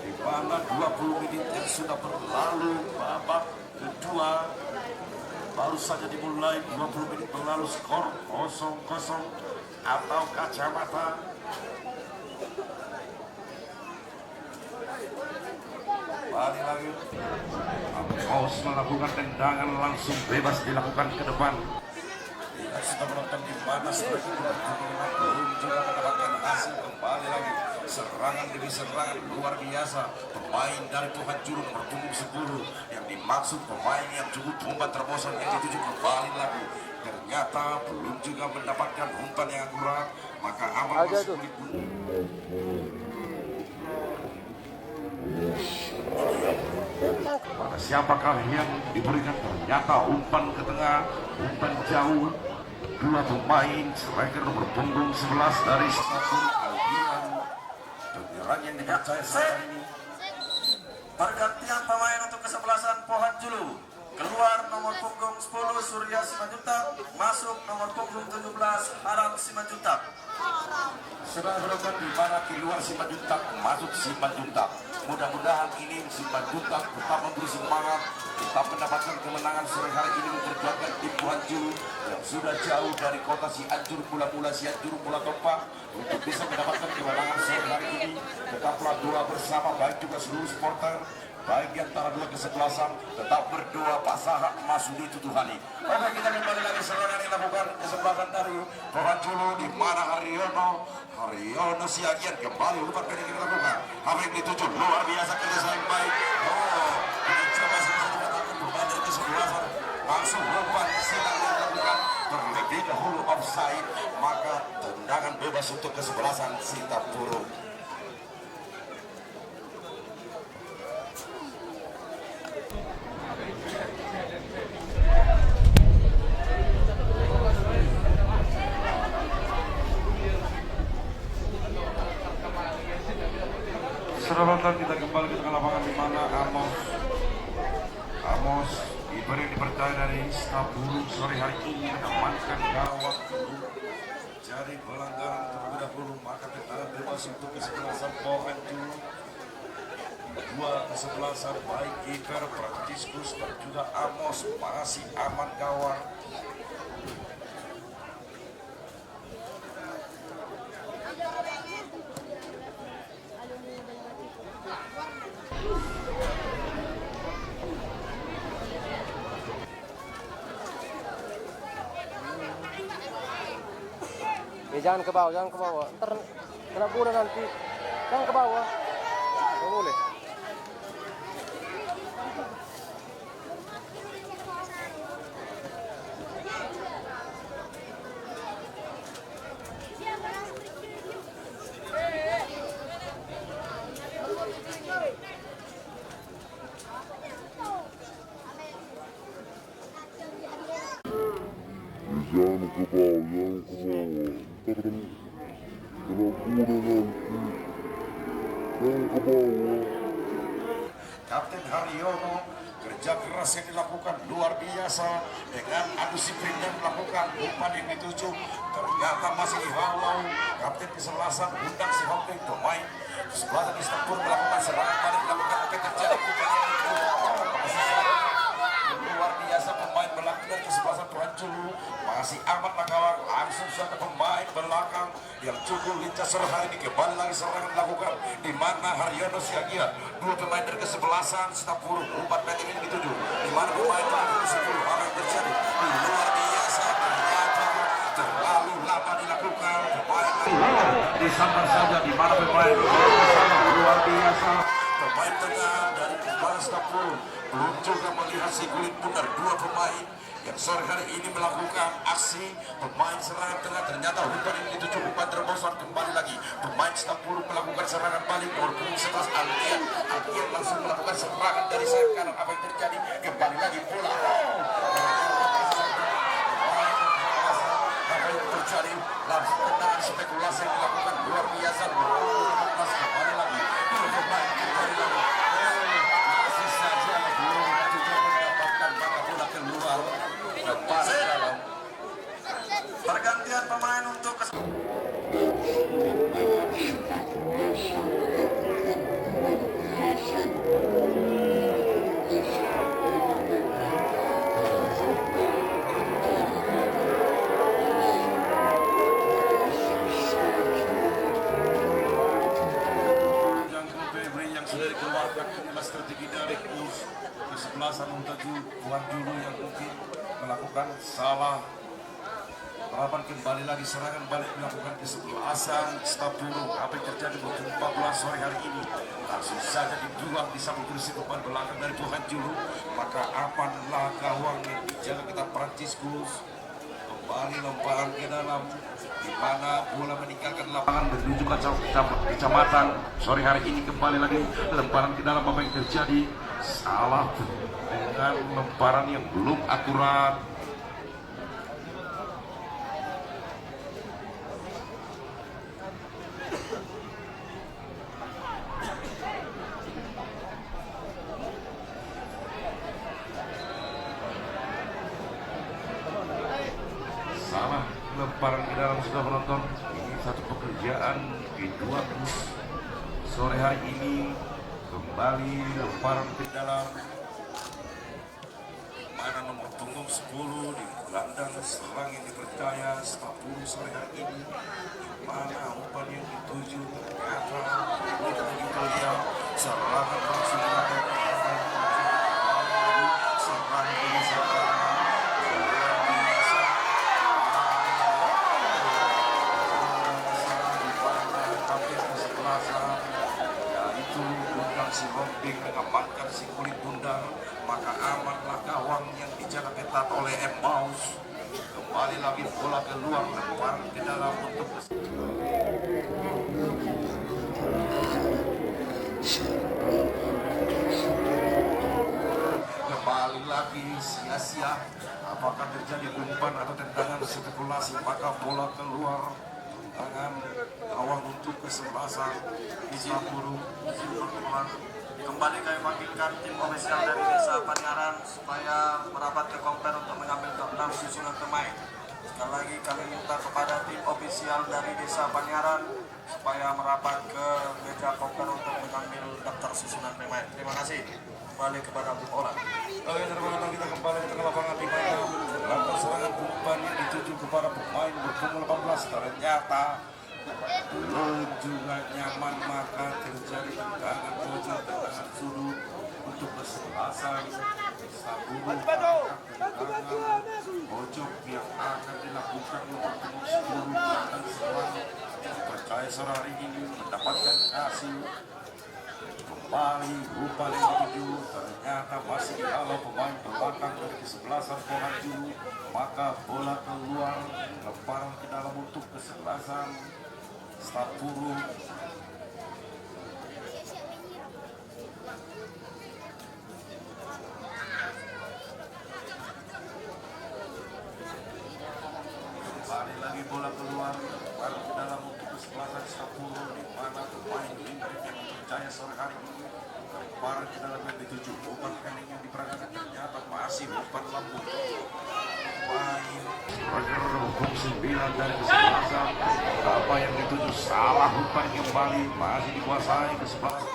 di mana 20 menit yang sudah berlalu babak kedua baru saja dimulai. 20 menit berlalu, skor 0-0 atau kacamata. Kembali lagi Paus melakukan tendangan langsung bebas dilakukan ke depan. Kita sudah menonton di mana strategi belum juga mendapatkan hasil. Kembali lagi serangan demi serangan luar biasa. Pemain dari Tuhan Juru nomor punggung 10 yang dimaksud pemain yang cukup umpan terobosan yang dituju kembali lagi. Ternyata belum juga mendapatkan umpan yang akurat, maka aman masuk di pada siapakah yang diberikan? Ternyata umpan ke tengah, umpan jauh. Dua pemain striker nomor punggung 11 dari Stapuru Albian. Penyerang yang dipercaya saat ini. Pergantian pemain untuk kesebelasan Pohon Julu. Keluar nomor punggung 10 Surya Simanjuntak, masuk nomor punggung 17 Haram Simanjuntak. Sudah berlakukan di mana keluar Simanjuntak, masuk Simanjuntak. Mudah-mudahan ini Simanjuntak tetap memberi semangat, tetap mendapatkan kemenangan sore hari ini memperjuangkan tim Pohon Julu yang sudah jauh dari kota Cianjur, mula-mula Cianjur, mula Topak, untuk bisa mendapatkan kemenangan sore hari ini. Tetaplah doa bersama, baik juga seluruh supporter, baik di antara dua kesebelasan, tetap berdoa pasangan emas itu Tuhani. Oke, kita kembali lagi serangan yang dilakukan kesebelasan dari Pohon Julu, di mana Haryono Siagian kembali umpan pendek yang dilakukan. Apa yang dituju luar biasa, kerja yang baik. Oh, ini coba saja dikatakan pemain dari kesebelasan langsung umpan silang yang dilakukan terlebih dahulu offside, maka tendangan bebas untuk kesebelasan Stapuru. saudara kita kembali ke tengah lapangan di mana Amos dipercaya dari staf burung sore hari ini mengamankan gawang jadi pelanggaran terlebih dahulu, maka tendangan bebas untuk kesebelasan Pohan Julu. Dua kesebelasan baik kiper Franciscus dan juga Amos masih aman gawang. Jangan ke bawah, ntar kena bola nanti. Jangan ke bawah, nggak boleh. Jangan ke bawah, ntar kena bola nanti. Jangan ke bawah. Kapten Haryono, kerja keras yang dilakukan luar biasa dengan adu disiplin yang melakukan umpan yang dituju ternyata masih dihalau. Kapten kesebelasan undang si Homping pemain kesebelasan Istanbul melakukan serangan balik melakukan apa yang terjadi luar biasa. Pemain belakang dari kesebelasan Tuhanjulu masih aman gawang, langsung saja pemain belakang yang cukup lincah sore hari ini kembali lagi serangan dilakukan di mana Haryono Siagia, dua pemain dari kesebelasan staf burung umpan pendek ini dituju di mana pemain dari 10 apa yang terjadi luar biasa, ternyata terlalu lama dilakukan pemain disambar saja di mana pemain luar biasa. Pemain tengah dari kesebelasan staf burung belum juga melihat si kulit bundar dua pemain yang sore hari ini melakukan aksi pemain serangan tengah. Ternyata umpan ini dituju umpan terobosan kembali lagi pemain staf burung melakukan serangan balik nomor punggung 11 Alkian langsung melakukan serangan dari sayap kanan. Apa yang terjadi kembali lagi bola apa yang terjadi langsung tendangan spekulasi yang dilakukan luar biasa kembali lagi pemain kembali lagi masih saja belum juga mendapatkan bola keluar. Pergantian pemain untuk yang sudah dikeluarkan inilah strategi dari kesebelasan untuk Tuan Julu yang mungkin melakukan salah. Harapan kembali lagi serangan balik melakukan kesebelasan staf burung. Apa yang terjadi pukul 14 sore hari ini langsung saja dibuang di samping kursi depan belakang dari Tuhan Julu. Maka amanlah gawang yang dijaga kita Franciscus. Kembali lemparan ke dalam di mana bola meninggalkan lapangan menuju kecamatan. Sore hari ini kembali lagi lemparan ke dalam. Apa yang terjadi salah dengan lemparan yang belum akurat. Salah lemparan ke dalam sudah penonton. Ini satu pekerjaan di dua bus sore hari ini. Kembali lemparan ke dalam mana nomor punggung 10 di gelandang serang yang dipercaya staf burung sore hari ini. Mana umpan yang dituju ternyata begitu dia serangan langsung dilakukan serangan penyesalan. Si Homping mengamankan si kulit bundar, maka amanlah gawang yang dijaga ketat oleh Emmaus. Kembali lagi bola keluar lemparan ke dalam untuk kembali lagi sia-sia. Apakah terjadi umpan atau tendangan spekulasi, maka bola keluar tangan gawang untuk kesebelasan izin burung izin pertemuan. Kembali kami panggilkan tim ofisial dari Desa Panyaran supaya merapat ke komper untuk mengambil daftar susunan pemain. Sekali lagi kami minta kepada tim ofisial dari Desa Panyaran supaya merapat ke meja komper untuk mengambil daftar susunan pemain. Terima kasih. Kembali kepada Bung Olan. Oke, teman-teman, kita kembali ke tengah lapangan di mana langkah serangan umpan yang dituju kepada pemain berpunggung 18 ternyata belum juga nyaman, maka terjadi tendangan pojok tendangan sudut untuk kesebelasan Saburu tendangan pojok yang akan dilakukan untuk penuh 10 dan serang percaya sore hari ini mendapatkan hasil. Kembali rupa yang dituju ternyata masih dihalau pemain belakang dari kesebelasan Pohanjulu, maka bola keluar lemparan ke dalam untuk kesebelasan Stapuru. Kembali lagi bola keluar lemparan ke dalam untuk kesebelasan Stapuru, di mana pemain Limpik yang percaya sore hari ini lemparan ke dalam yang dituju umpan kening yang diperagakan ternyata masih umpan lambung main Roger 9 dari kesebelasan apa yang dituju salah umpan kembali masih dikuasai kesebelasan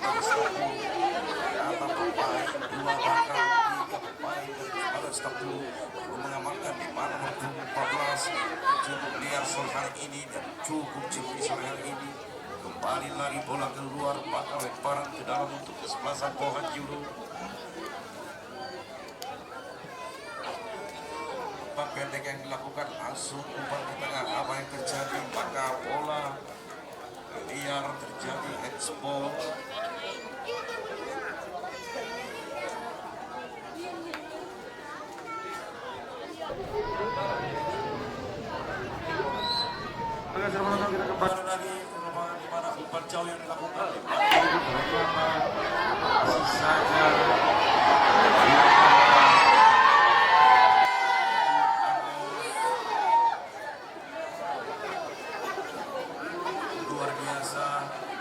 ternyata pemain 2 bahkan 3 pemain dari kesebelasan Stapuru belum mengamankan di mana nomor 14 cukup liar sore hari ini dan cukup cepet sore hari ini. Kembali lagi bola keluar, maka lemparan ke dalam untuk kesebelasan Pohanjulu. Umpan pendek yang dilakukan langsung umpan ke tengah. Apa yang terjadi? Maka bola liar terjadi ekspor. Kita kembali lagi di mana umpan jauh yang dilakukan masih saja luar biasa,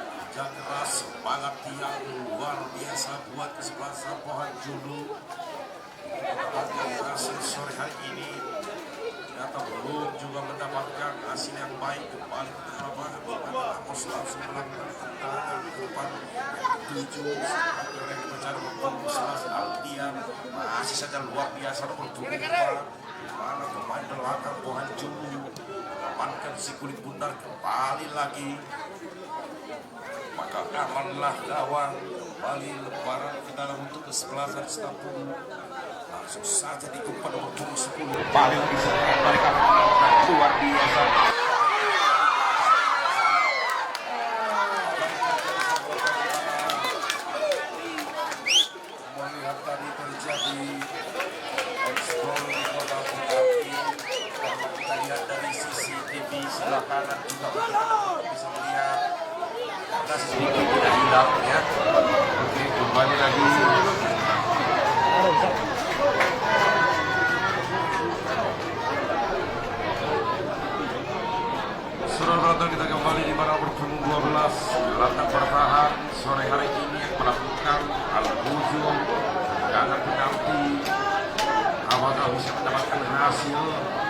kerja keras, semangat yang luar biasa buat kesebelasan Pohanjulu. Hasil sore hari ini ternyata belum juga mendapatkan hasil yang baik. Kembali ke lapangan di mana Amos langsung melakukan tendangan ke depan yang 7 yang dipercaya berpunggung 11 Aldian masih saja luar biasa nomor 2 di mana pemain belakang Pohanjulu mengamankan si kulit bundar kembali lagi, maka amanlah kawan. Kembali lemparan ke dalam untuk kesebelasan Stapuru langsung saja dikumpan nomor 10 paling bisa mereka melakukan luar biasa. Melihat tadi terjadi ekspor di kota Bukati, kalau kita lihat dari CCTV sebelah kanan juga kita bisa melihat ada sedikit tidak hilang ya. Oke, kembali lagi. Saudara, kita kembali di mana berpunggung 12 gelandang bertahan sore hari ini yang melakukan al-buju tendangan penalti. Apakah bisa mendapatkan hasil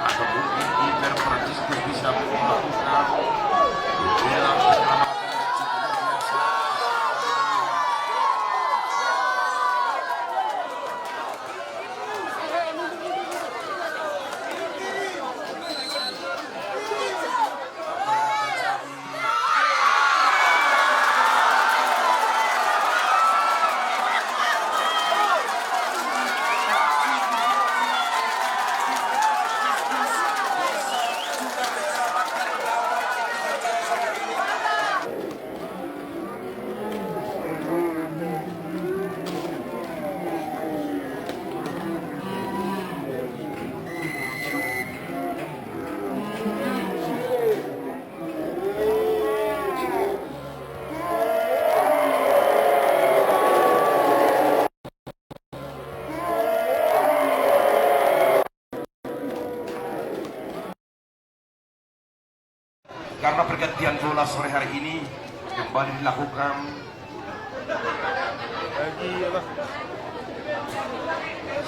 atau mungkin Iber Franciscus bisa melakukan bela penyelamatan yang cukup luar biasa. Karena pergantian bola sore hari ini kembali dilakukan.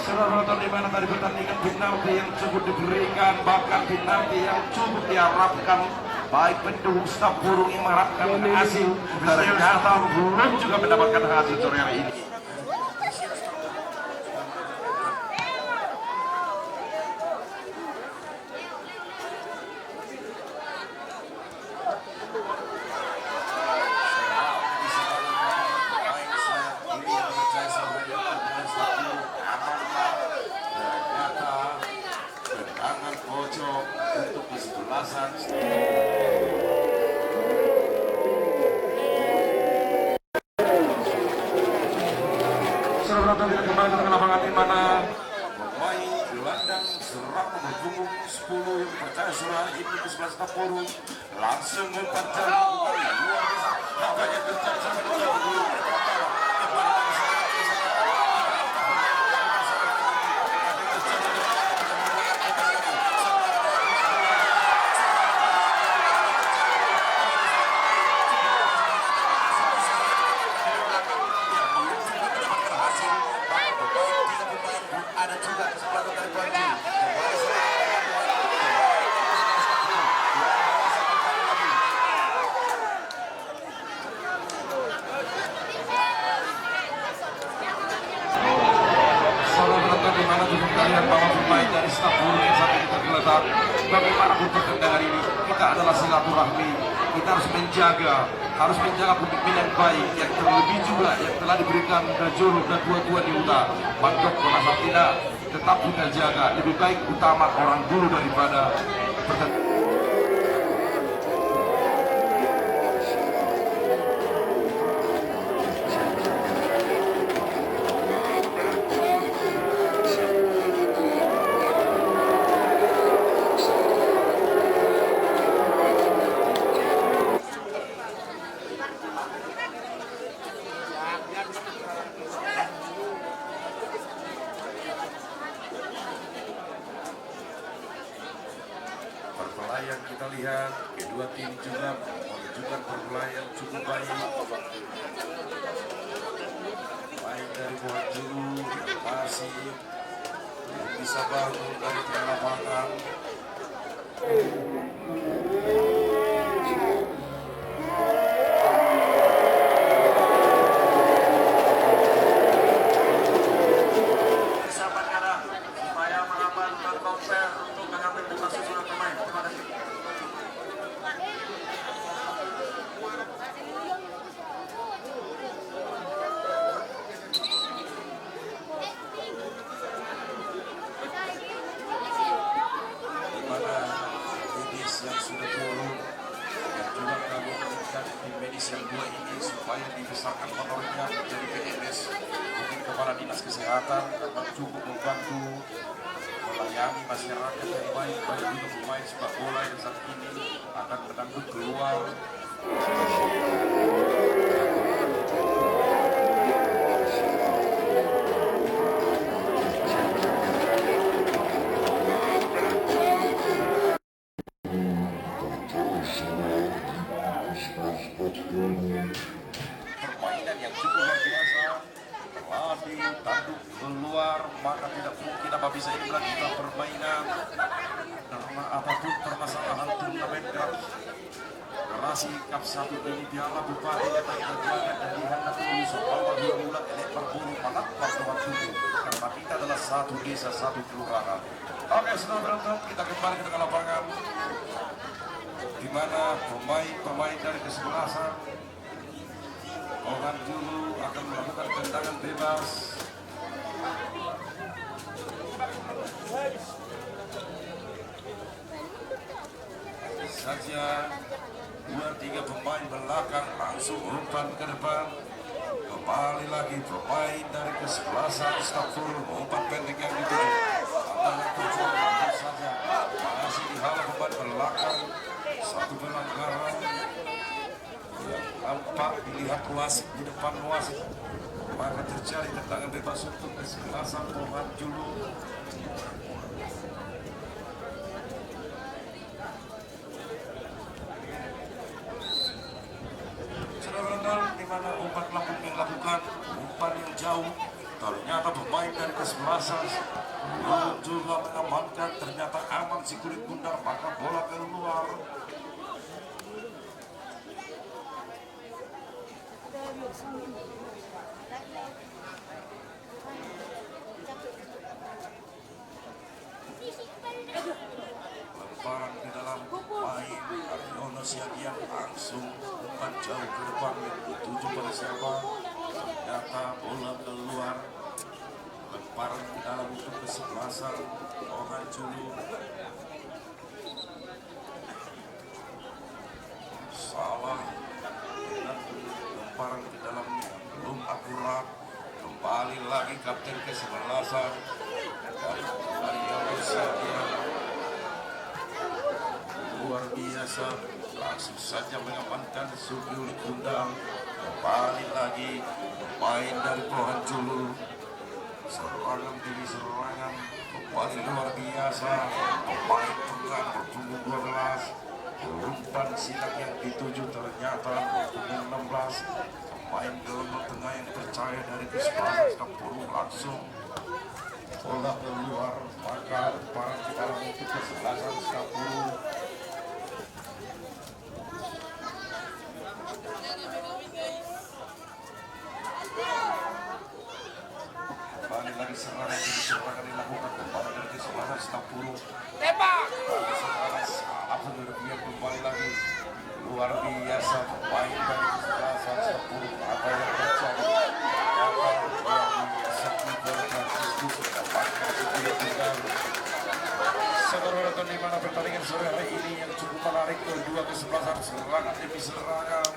Saudara di mana tadi pertandingan penalti yang cukup diberikan, bahkan penalti yang cukup diharapkan, baik pendukung staf burung yang mengharapkan hasil, ternyata belum juga mendapatkan hasil sore hari ini. Saudara kita kembali ke lapangan di mana pemain gelandang serang nomor punggung 10 yang percaya suara ini ke sebelah staf burung langsung mempercayai luar biasa agaknya kencang sampai ke dulu. Ada juga kesempatan dari Panji. Saudara di mana juga kalian bahwa pemain dari staf burung yang saat ini tergeletak, bagaimana untuk tendangan ini? Kita adalah silaturahmi. Kita harus menjaga pemimpinan baik yang terlebih juga yang telah diberikan Juru dan dua-dua di Uta Mandok merasa tidak, tetap kita jaga, lebih baik utama orang dulu daripada pertandingan. Perpelayan kita lihat kedua tim juga menunjukkan perpelayan cukup baik. Baik dari buah juru masih bisa bangun dari tengah lapangan. Supaya melawan counter untuk mengambil depan susunan pemain. Terima kasih. Di mana medis yang sudah turun dan juga kami menginginkan tim medis yang dua ini supaya dibesarkan honornya menjadi PNS mungkin kepala dinas kesehatan akan cukup membantu melayani masyarakat yang baik juga pemain sepak bola yang saat ini akan menanggung keluar. Permainan yang cukup luar biasa telah ditanduk keluar, maka tidak mungkin apa bisa ini melanjutkan permainan karena apapun permasalahan turnamen Generasi Cup 1 ini Piala Bupati Kota Jakarta dan dihantar lulus bahwa dua bulan ini berburu padat waktu karena kita adalah satu desa, satu kelurahan. Oke, sudah beruntung kita kembali ke tengah lapangan di mana pemain dari kesebelasan orang dulu akan melakukan tendangan bebas. Saja 2-3 pemain belakang langsung umpan ke depan. Kembali lagi pemain dari kesebelasan Stafur umpan pendek yang dituju. Antara tujuan saja masih dihalau pemain belakang. Satu pelanggaran yang nampak dilihat wasit di depan wasit, maka terjadi tendangan bebas untuk kesebelasan Pohon Julu. Lemparan ke dalam main Aryono Siagian langsung umpan jauh ke depan yang dituju pada siapa, ternyata bola keluar. Lemparan ke dalam untuk kesebelasan Ohan Julu. Salah dan lemparan ke dalam belum akurat. Kembali lagi kapten kesebelasan dari Aryono Siagian. Luar biasa, langsung saja mengamankan Sugiuri Kundang. Kembali lagi pemain dari Pohan Julu, serangan demi serangan kembali luar biasa. Pemain tengah berpunggung 12, umpan silang yang dituju ternyata berpunggung 16. Pemain gelandang tengah yang percaya dari kesebelasan Singapura langsung bola keluar, maka lemparan ke dalam untuk kesebelasan Singapura. Kembali lagi serangan yang diserahkan dilakukan kepada dari kesebelasan Singapura. Tembak. Serangan salah berlebihan kembali lagi. Luar biasa pemain dari kesebelasan Singapura. Apa yang terjadi? Apa yang biasa kita mendapatkan sebuah tinggal. Saudara nonton di mana pertandingan sore hari ini yang cukup menarik, kedua kesebelasan serangan demi serangan.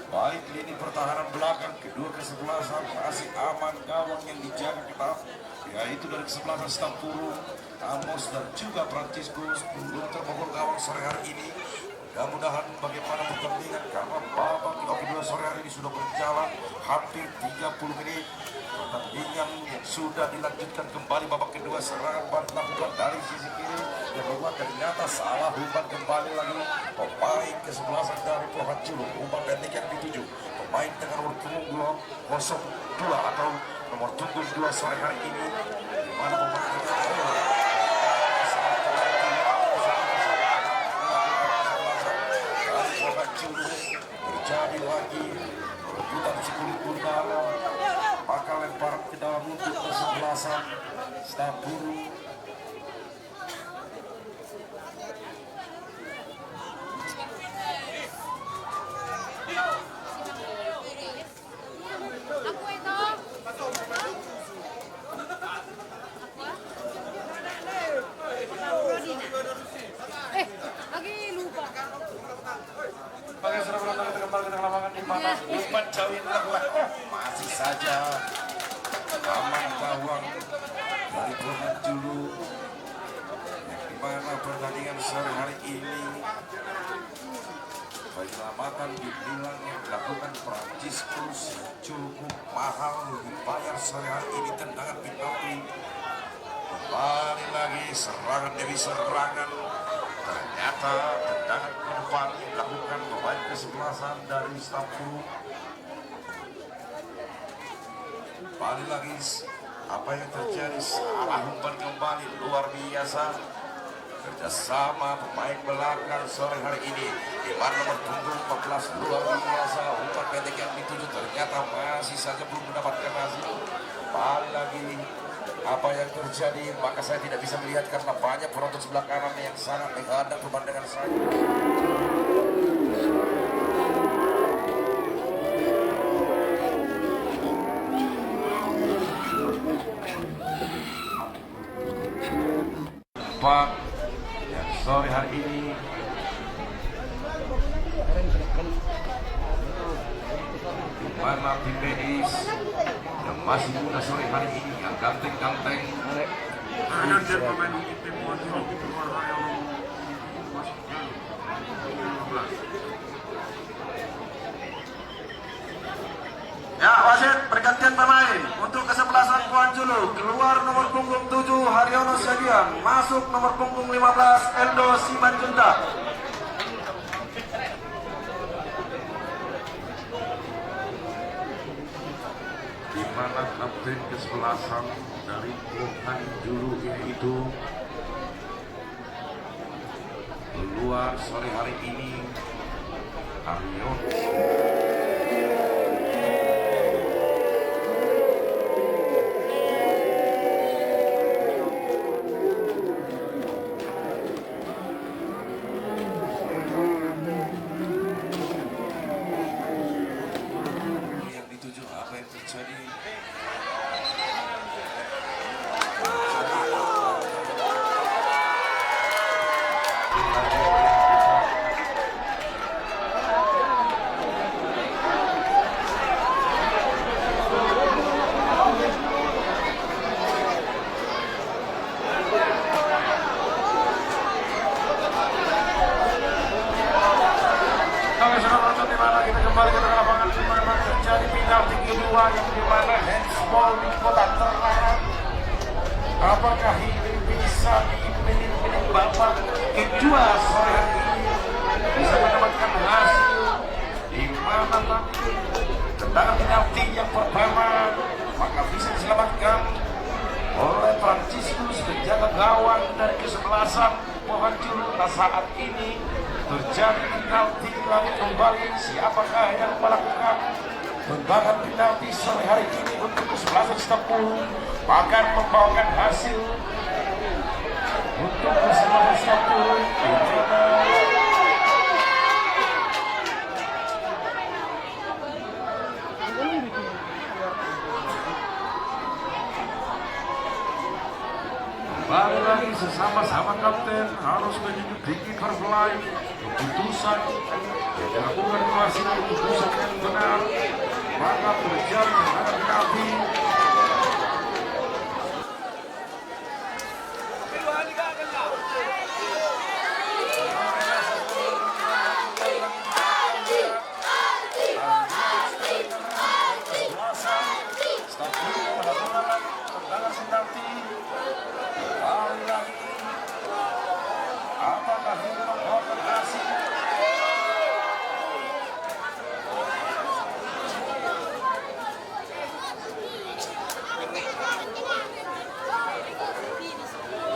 Baik lini pertahanan belakang kedua kesebelasan masih aman, gawang yang dijaga ketat yaitu dari kesebelasan Singapura, Amos dan juga Franciscus belum terbobol gawang sore hari ini. Mudah-mudahan bagaimana pertandingan karena babak kedua sore hari ini sudah berjalan hampir 30 menit. Pertandingan yang sudah dilanjutkan kembali babak kedua, serangan dilakukan dari sisi kiri dan rumah ternyata salah, umpan kembali lagi pemain kesebelasan dari Pohan Julu. Umpan pendek yang dituju pemain dengan nomor punggung 02 atau nomor punggung 2 sore hari ini, di mana pemain terjadi lagi rebutan sekulit Bundaro, maka lempar ke dalam untuk kesebelasan Singapura. Lagi lupa. Bagaimana sudah menonton kembali ke lapangan di mana umpan jauh yang dilakukan, masih saja aman gawang dari Pohan Julu. Yang dimana pertandingan sore hari ini penyelamatan dibilang yang dilakukan Franciscus cukup mahal dibayar sore hari ini. Tendangan penalti kembali lagi serangan demi serangan, ternyata tendangan ke depan dilakukan pemain kesebelasan dari Singapura. Kembali lagi apa yang terjadi, salah umpan kembali luar biasa. Kerjasama pemain belakang sore hari ini di mana nomor punggung 14 luar biasa, umpan pendek yang dituju ternyata masih saja belum mendapatkan hasil. Kembali lagi apa yang terjadi, maka saya tidak bisa melihat karena banyak penonton sebelah kanan yang sangat menghadap pemandangan saya. Pak yang sore hari ini di mana tim medis yang masih muda sore hari ini yang ganteng-ganteng Ya, wasit pergantian pemain untuk kesebelasan Pohan Julu. Keluar nomor punggung 7 Haryono Siagian, masuk nomor punggung 15 Eldo Simanjuntak. di mana kapten kesebelasan dari Pohan Julu yaitu keluar sore hari ini Aryono. kembali ke tengah lapangan di mana terjadi penalti kedua yang dimana handsball di kotak terlarang. Apakah ini bisa menit-menit babak kedua sore hari ini bisa mendapatkan hasil di mana tendangan penalti yang pertama maka bisa diselamatkan oleh Franciscus penjaga gawang dari kesebelasan Pohancur. Saat ini terjadi penalti lagi kembali, siapakah yang melakukan tendangan penalti sore hari ini untuk kesebelasan Stapuru akan membawakan hasil untuk kesebelasan Stapuru. Kembali lagi sesama-sama kapten harus menunjuk tinggi verbal keputusan yang dilakukan masih keputusan yang benar maka terjadi tendangan penalti.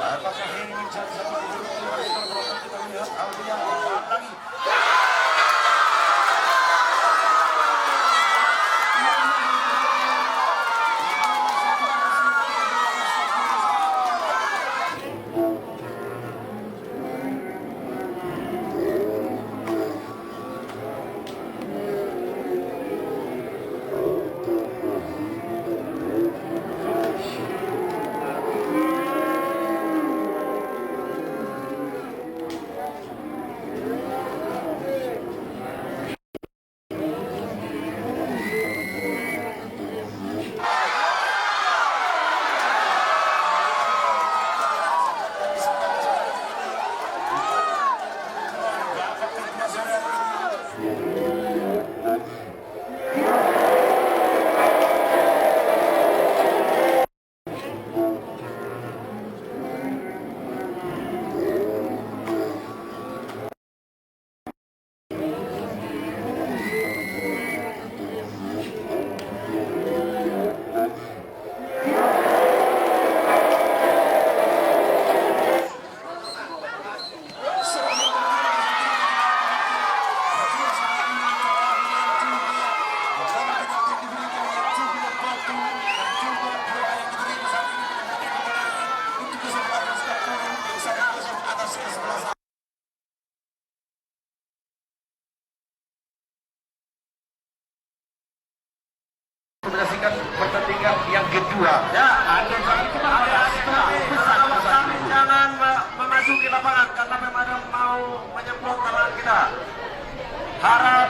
Apakah ini menjadi satu kejutan kita lihat Aldi yang lagi. Menyaksikan pertandingan yang kedua. Ya, ada jangan memasuki lapangan karena memang mau menyemprot tangan kita. Harap